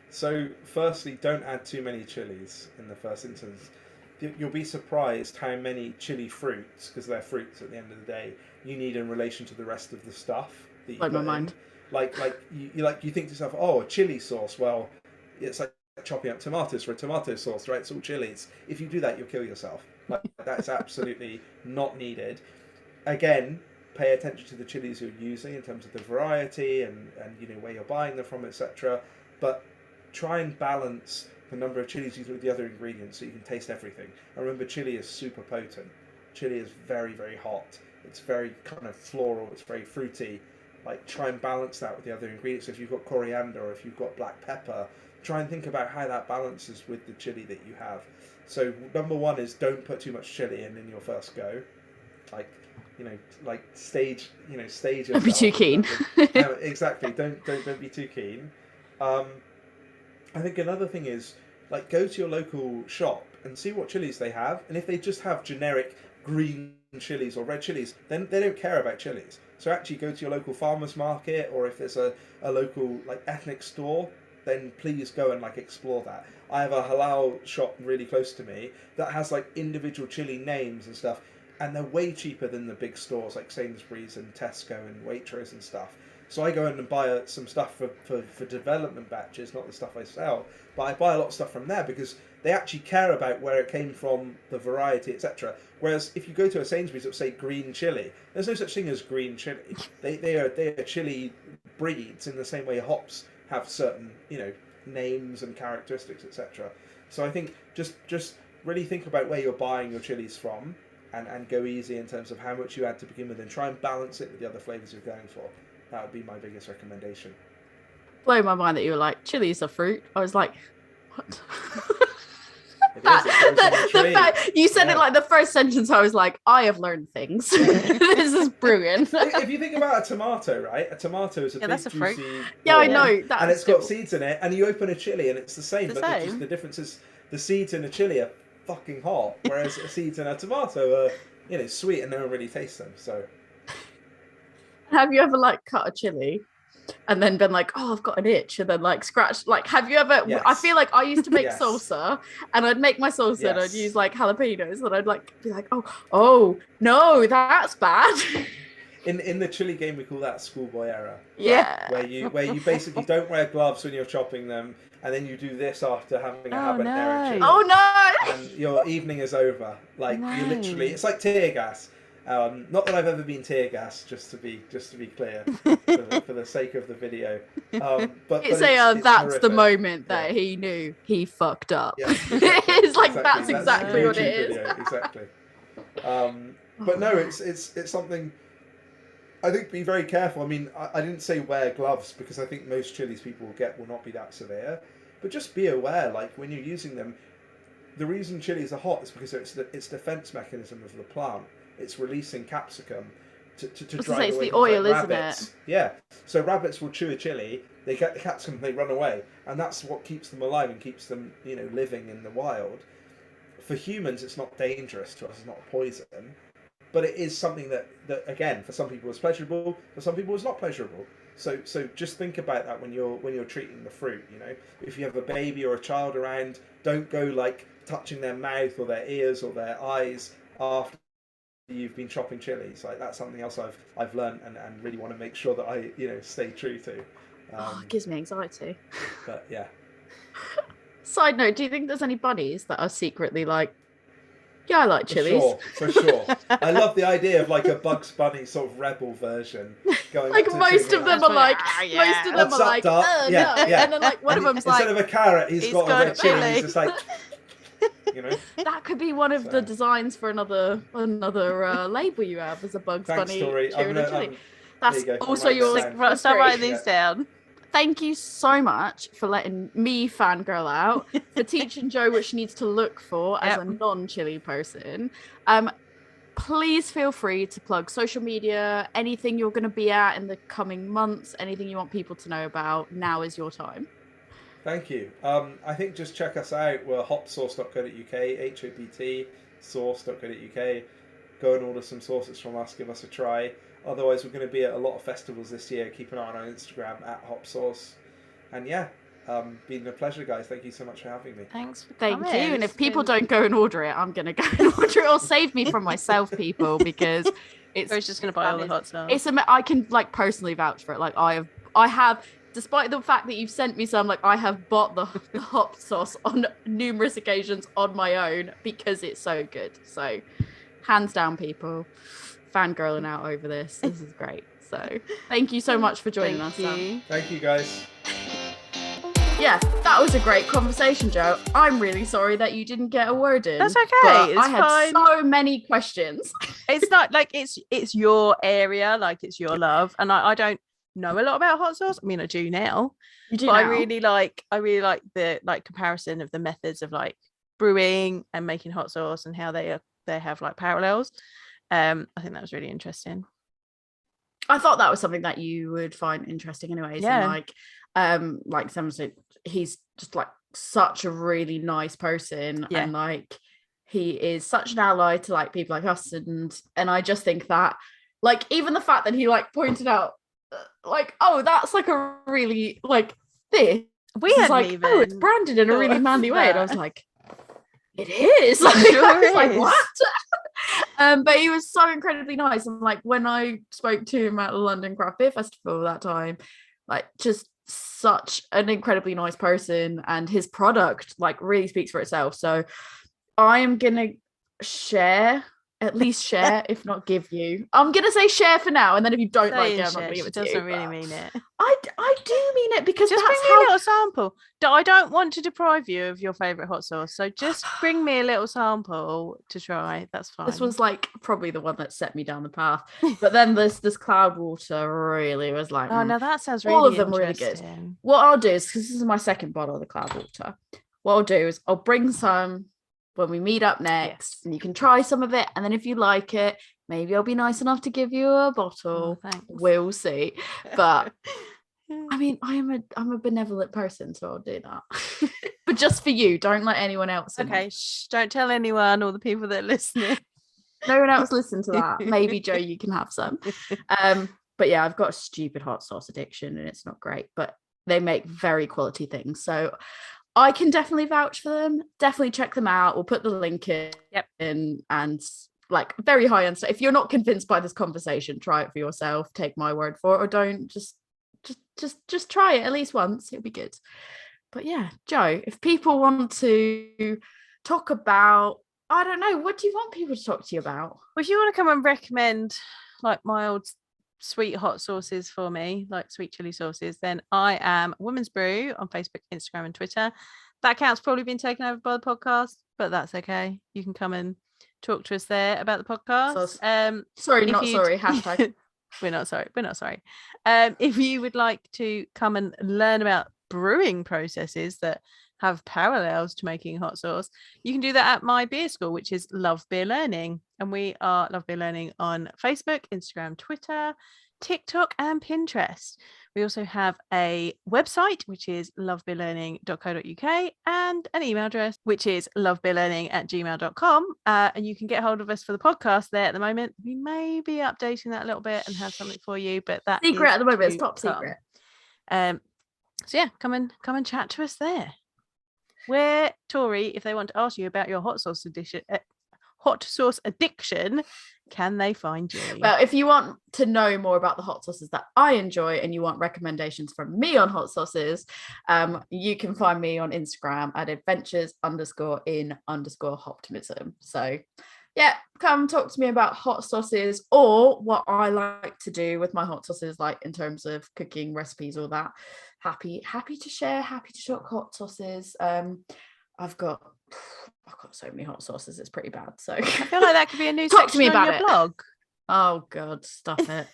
So firstly, don't add too many chilies in the first instance. You'll be surprised how many chili fruits, because they're fruits at the end of the day, you need in relation to the rest of the stuff that you Blow my mind. You think to yourself, oh, a chili sauce. Well, it's like chopping up tomatoes for a tomato sauce, right? It's all chilies. If you do that, you'll kill yourself. Like, that's absolutely not needed. Again, pay attention to the chilies you're using in terms of the variety and where you're buying them from, etc. But try and balance the number of chilies used with the other ingredients so you can taste everything. And remember, chili is super potent. Chili is very, very hot. It's very kind of floral. It's very fruity. Like, try and balance that with the other ingredients. So if you've got coriander or if you've got black pepper, try and think about how that balances with the chili that you have. So number one is don't put too much chili in your first go. Stage yourself. Don't be too keen. Exactly. Don't be too keen. I think another thing is, like, go to your local shop and see what chilies they have, and if they just have generic green chilies or red chilies, then they don't care about chilies. So actually go to your local farmer's market, or if there's a local like ethnic store, then please go and like explore that. I have a halal shop really close to me that has like individual chili names and stuff, and they're way cheaper than the big stores like Sainsbury's and Tesco and Waitrose and stuff. So I go in and buy some stuff for development batches, not the stuff I sell, but I buy a lot of stuff from there because they actually care about where it came from, the variety, etc. Whereas if you go to a Sainsbury's, it'll say green chili. There's no such thing as green chili. They are chili breeds in the same way hops have certain, you know, names and characteristics, etc. So I think just really think about where you're buying your chilies from, and go easy in terms of how much you add to begin with, and try and balance it with the other flavors you're going for. That would be my biggest recommendation. Blow my mind that you were like, chilies are fruit. I was like, what? The fact you said it like the first sentence, I was like, I have learned things. This is brewing. If you think about a tomato, right? A tomato is a big, that's a fruit. juicy Yeah, I ball, know. and it's got seeds in it, and you open a chili and it's the same, but same. the difference is the seeds in a chili are fucking hot, whereas the seeds in a tomato are, you know, sweet and no one really tastes them. So have you ever like cut a chili and then been like, oh, I've got an itch, and then like scratched? Like, have you ever? Yes. I feel like I used to make Yes. salsa, and I'd make my salsa and I'd Yes. use like jalapenos, and I'd like be like, oh no, that's bad. in the chili game we call that schoolboy error. Yeah. Where you basically don't wear gloves when you're chopping them, and then you do this after having a habanero chili. Oh no. And your evening is over. Like you literally, it's like tear gas. Not that I've ever been tear gassed, just to be clear, for the sake of the video. But It's it's that's horrific. the moment that Yeah. he knew he fucked up. Yeah, exactly, It's like that's the exactly what YouTube it is. video, exactly. But no, it's something. I think be very careful. I mean, I didn't say wear gloves because I think most chilies people will get will not be that severe. But just be aware, like when you're using them, the reason chilies are hot is because it's defense mechanism of the plant. It's releasing capsicum to drive away the things oil, like isn't rabbits. it? Yeah. So rabbits will chew a chili, they get the capsicum, they run away, and that's what keeps them alive and keeps them, you know, living in the wild. For humans, it's not dangerous to us. It's not poison, but it is something that again, for some people is pleasurable, for some people is not pleasurable. So just think about that when you're treating the fruit. You know, if you have a baby or a child around, don't go like touching their mouth or their ears or their eyes after you've been chopping chilies. Like that's something else I've learned and really want to make sure that I, you know, stay true to. It gives me anxiety. But yeah. Side note, do you think there's any bunnies that are secretly like, yeah, I like chilies? For sure. I love the idea of like a Bugs Bunny sort of rebel version. Going Like up to most chili of them and are like, yeah. most of them What's are up, like, Doc? oh Yeah, no, yeah. and then like one of them's instead like, of a carrot, he's got got a red chili. chili. He's just like, you know. that could be one of the designs for another label you have as a Bugs Thanks, Bunny Tori. chewing a chili. there That's you go. I'll also write that yours. down. That's Start great. writing these down. Thank you so much for letting me fangirl out, for teaching Jo what she needs to look for as a non-chili person. Please feel free to plug social media, anything you're going to be at in the coming months, anything you want people to know about. Now is your time. Thank you. I think just check us out. We're hoptsauce.co.uk, HOPT sauce.co.uk. Go and order some sauces from us. Give us a try. Otherwise, we're going to be at a lot of festivals this year. Keep an eye on our Instagram at Hopt Sauce. And yeah, been a pleasure, guys. Thank you so much for having me. Thanks for Thank coming. you. And It's if people been- don't go and order it, I'm going to go and order it, or save me from myself, people, because it's Rose just gonna buy all the hot sauce. I can like personally vouch for it. Like I have, despite the fact that you've sent me some, like I have bought the Hopt Sauce on numerous occasions on my own because it's so good. So hands down, people, fangirling out over this. This is great. So thank you so much for joining us. Sam. Thank you, guys. Yeah, that was a great conversation, Jo. I'm really sorry that you didn't get a word in. That's okay, but it's I had fine. so many questions. It's not like it's your area, like it's your love, and I don't know a lot about hot sauce. I mean, I do now, You do but now. I really like the like comparison of the methods of like brewing and making hot sauce and how they have like parallels. I think that was really interesting. I thought that was something that you would find interesting anyways. Yeah. And like Sam said, he's just like such a really nice person. Yeah. And like he is such an ally to like people like us. And I just think that like even the fact that he like pointed out like, oh, that's like a really like this We It's hadn't like, even. oh, it's branded in a really thought manly of way. And I that. was like, it is. Like, Sure I was like, is. what? But he was so incredibly nice. And like when I spoke to him at the London Craft Beer Festival that time, like just such an incredibly nice person, and his product like really speaks for itself. So I am gonna at least share, if not give you. I'm gonna say share for now, and then if you don't like it, I'm not gonna give it to you. Doesn't really mean it. I do mean it, because Just that's bring me a little sample. I don't want to deprive you of your favourite hot sauce, so just bring me a little sample to try. That's fine. This was like probably the one that set me down the path. But then this cloud water really was like, oh no, that sounds really all of them were really good. What I'll do is, because this is my second bottle of the cloud water, what I'll do is I'll bring some when we meet up next, and you can try some of it, and then if you like it, maybe I'll be nice enough to give you a bottle. Thanks. We'll see. But I mean, I'm a benevolent person, so I'll do that. But just for you, don't let anyone else in. Okay, don't tell anyone, or the people that are listening. No one else listen to that. Maybe Joe, you can have some. But yeah, I've got a stupid hot sauce addiction, and it's not great, but they make very quality things. So I can definitely vouch for them. Definitely check them out. We'll put the link in. And like very high end stuff. If you're not convinced by this conversation, try it for yourself. Take my word for it, or don't. Just try it at least once. It'll be good. But yeah, Joe, if people want to talk about, I don't know, what do you want people to talk to you about? Well, if you want to come and recommend like my old sweet hot sauces for me, like sweet chili sauces, then I am Woman's Brew on Facebook, Instagram, and Twitter. That account's probably been taken over by the podcast, but that's okay. You can come and talk to us there about the podcast. Sorry. Hashtag. We're not sorry. If you would like to come and learn about brewing processes that have parallels to making hot sauce, you can do that at my beer school, which is Love Beer Learning. And we are Love Beer Learning on Facebook, Instagram, Twitter, TikTok, and Pinterest. We also have a website, which is lovebeerlearning.co.uk, and an email address, which is lovebeerlearning@gmail.com. And you can get hold of us for the podcast there at the moment. We may be updating that a little bit and have something for you, but that secret is at the moment. It's top secret. So yeah, come and chat to us there. Where Tori, if they want to ask you about your hot sauce addiction, can they find you? Well, if you want to know more about the hot sauces that I enjoy, and you want recommendations from me on hot sauces, you can find me on Instagram at adventures_in_hoptimism. So yeah, come talk to me about hot sauces, or what I like to do with my hot sauces, like in terms of cooking recipes, all that. Happy to share, happy to talk hot sauces. I've got so many hot sauces, it's pretty bad. So I feel like that could be a new talk to me about your blog. Oh god, stop it.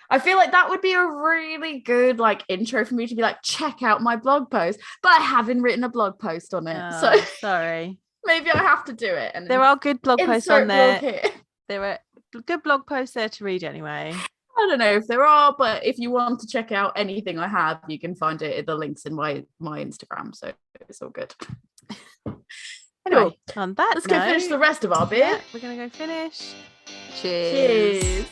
I feel like that would be a really good like intro for me to be like, check out my blog post, but I haven't written a blog post on it. So sorry. Maybe I have to do it. And there are good blog posts on there. There are good blog posts there to read anyway. I don't know if there are, but if you want to check out anything I have, you can find it in the links in my Instagram. So it's all good. Anyway, on that let's go finish the rest of our beer. Yeah, we're gonna go finish. Cheers.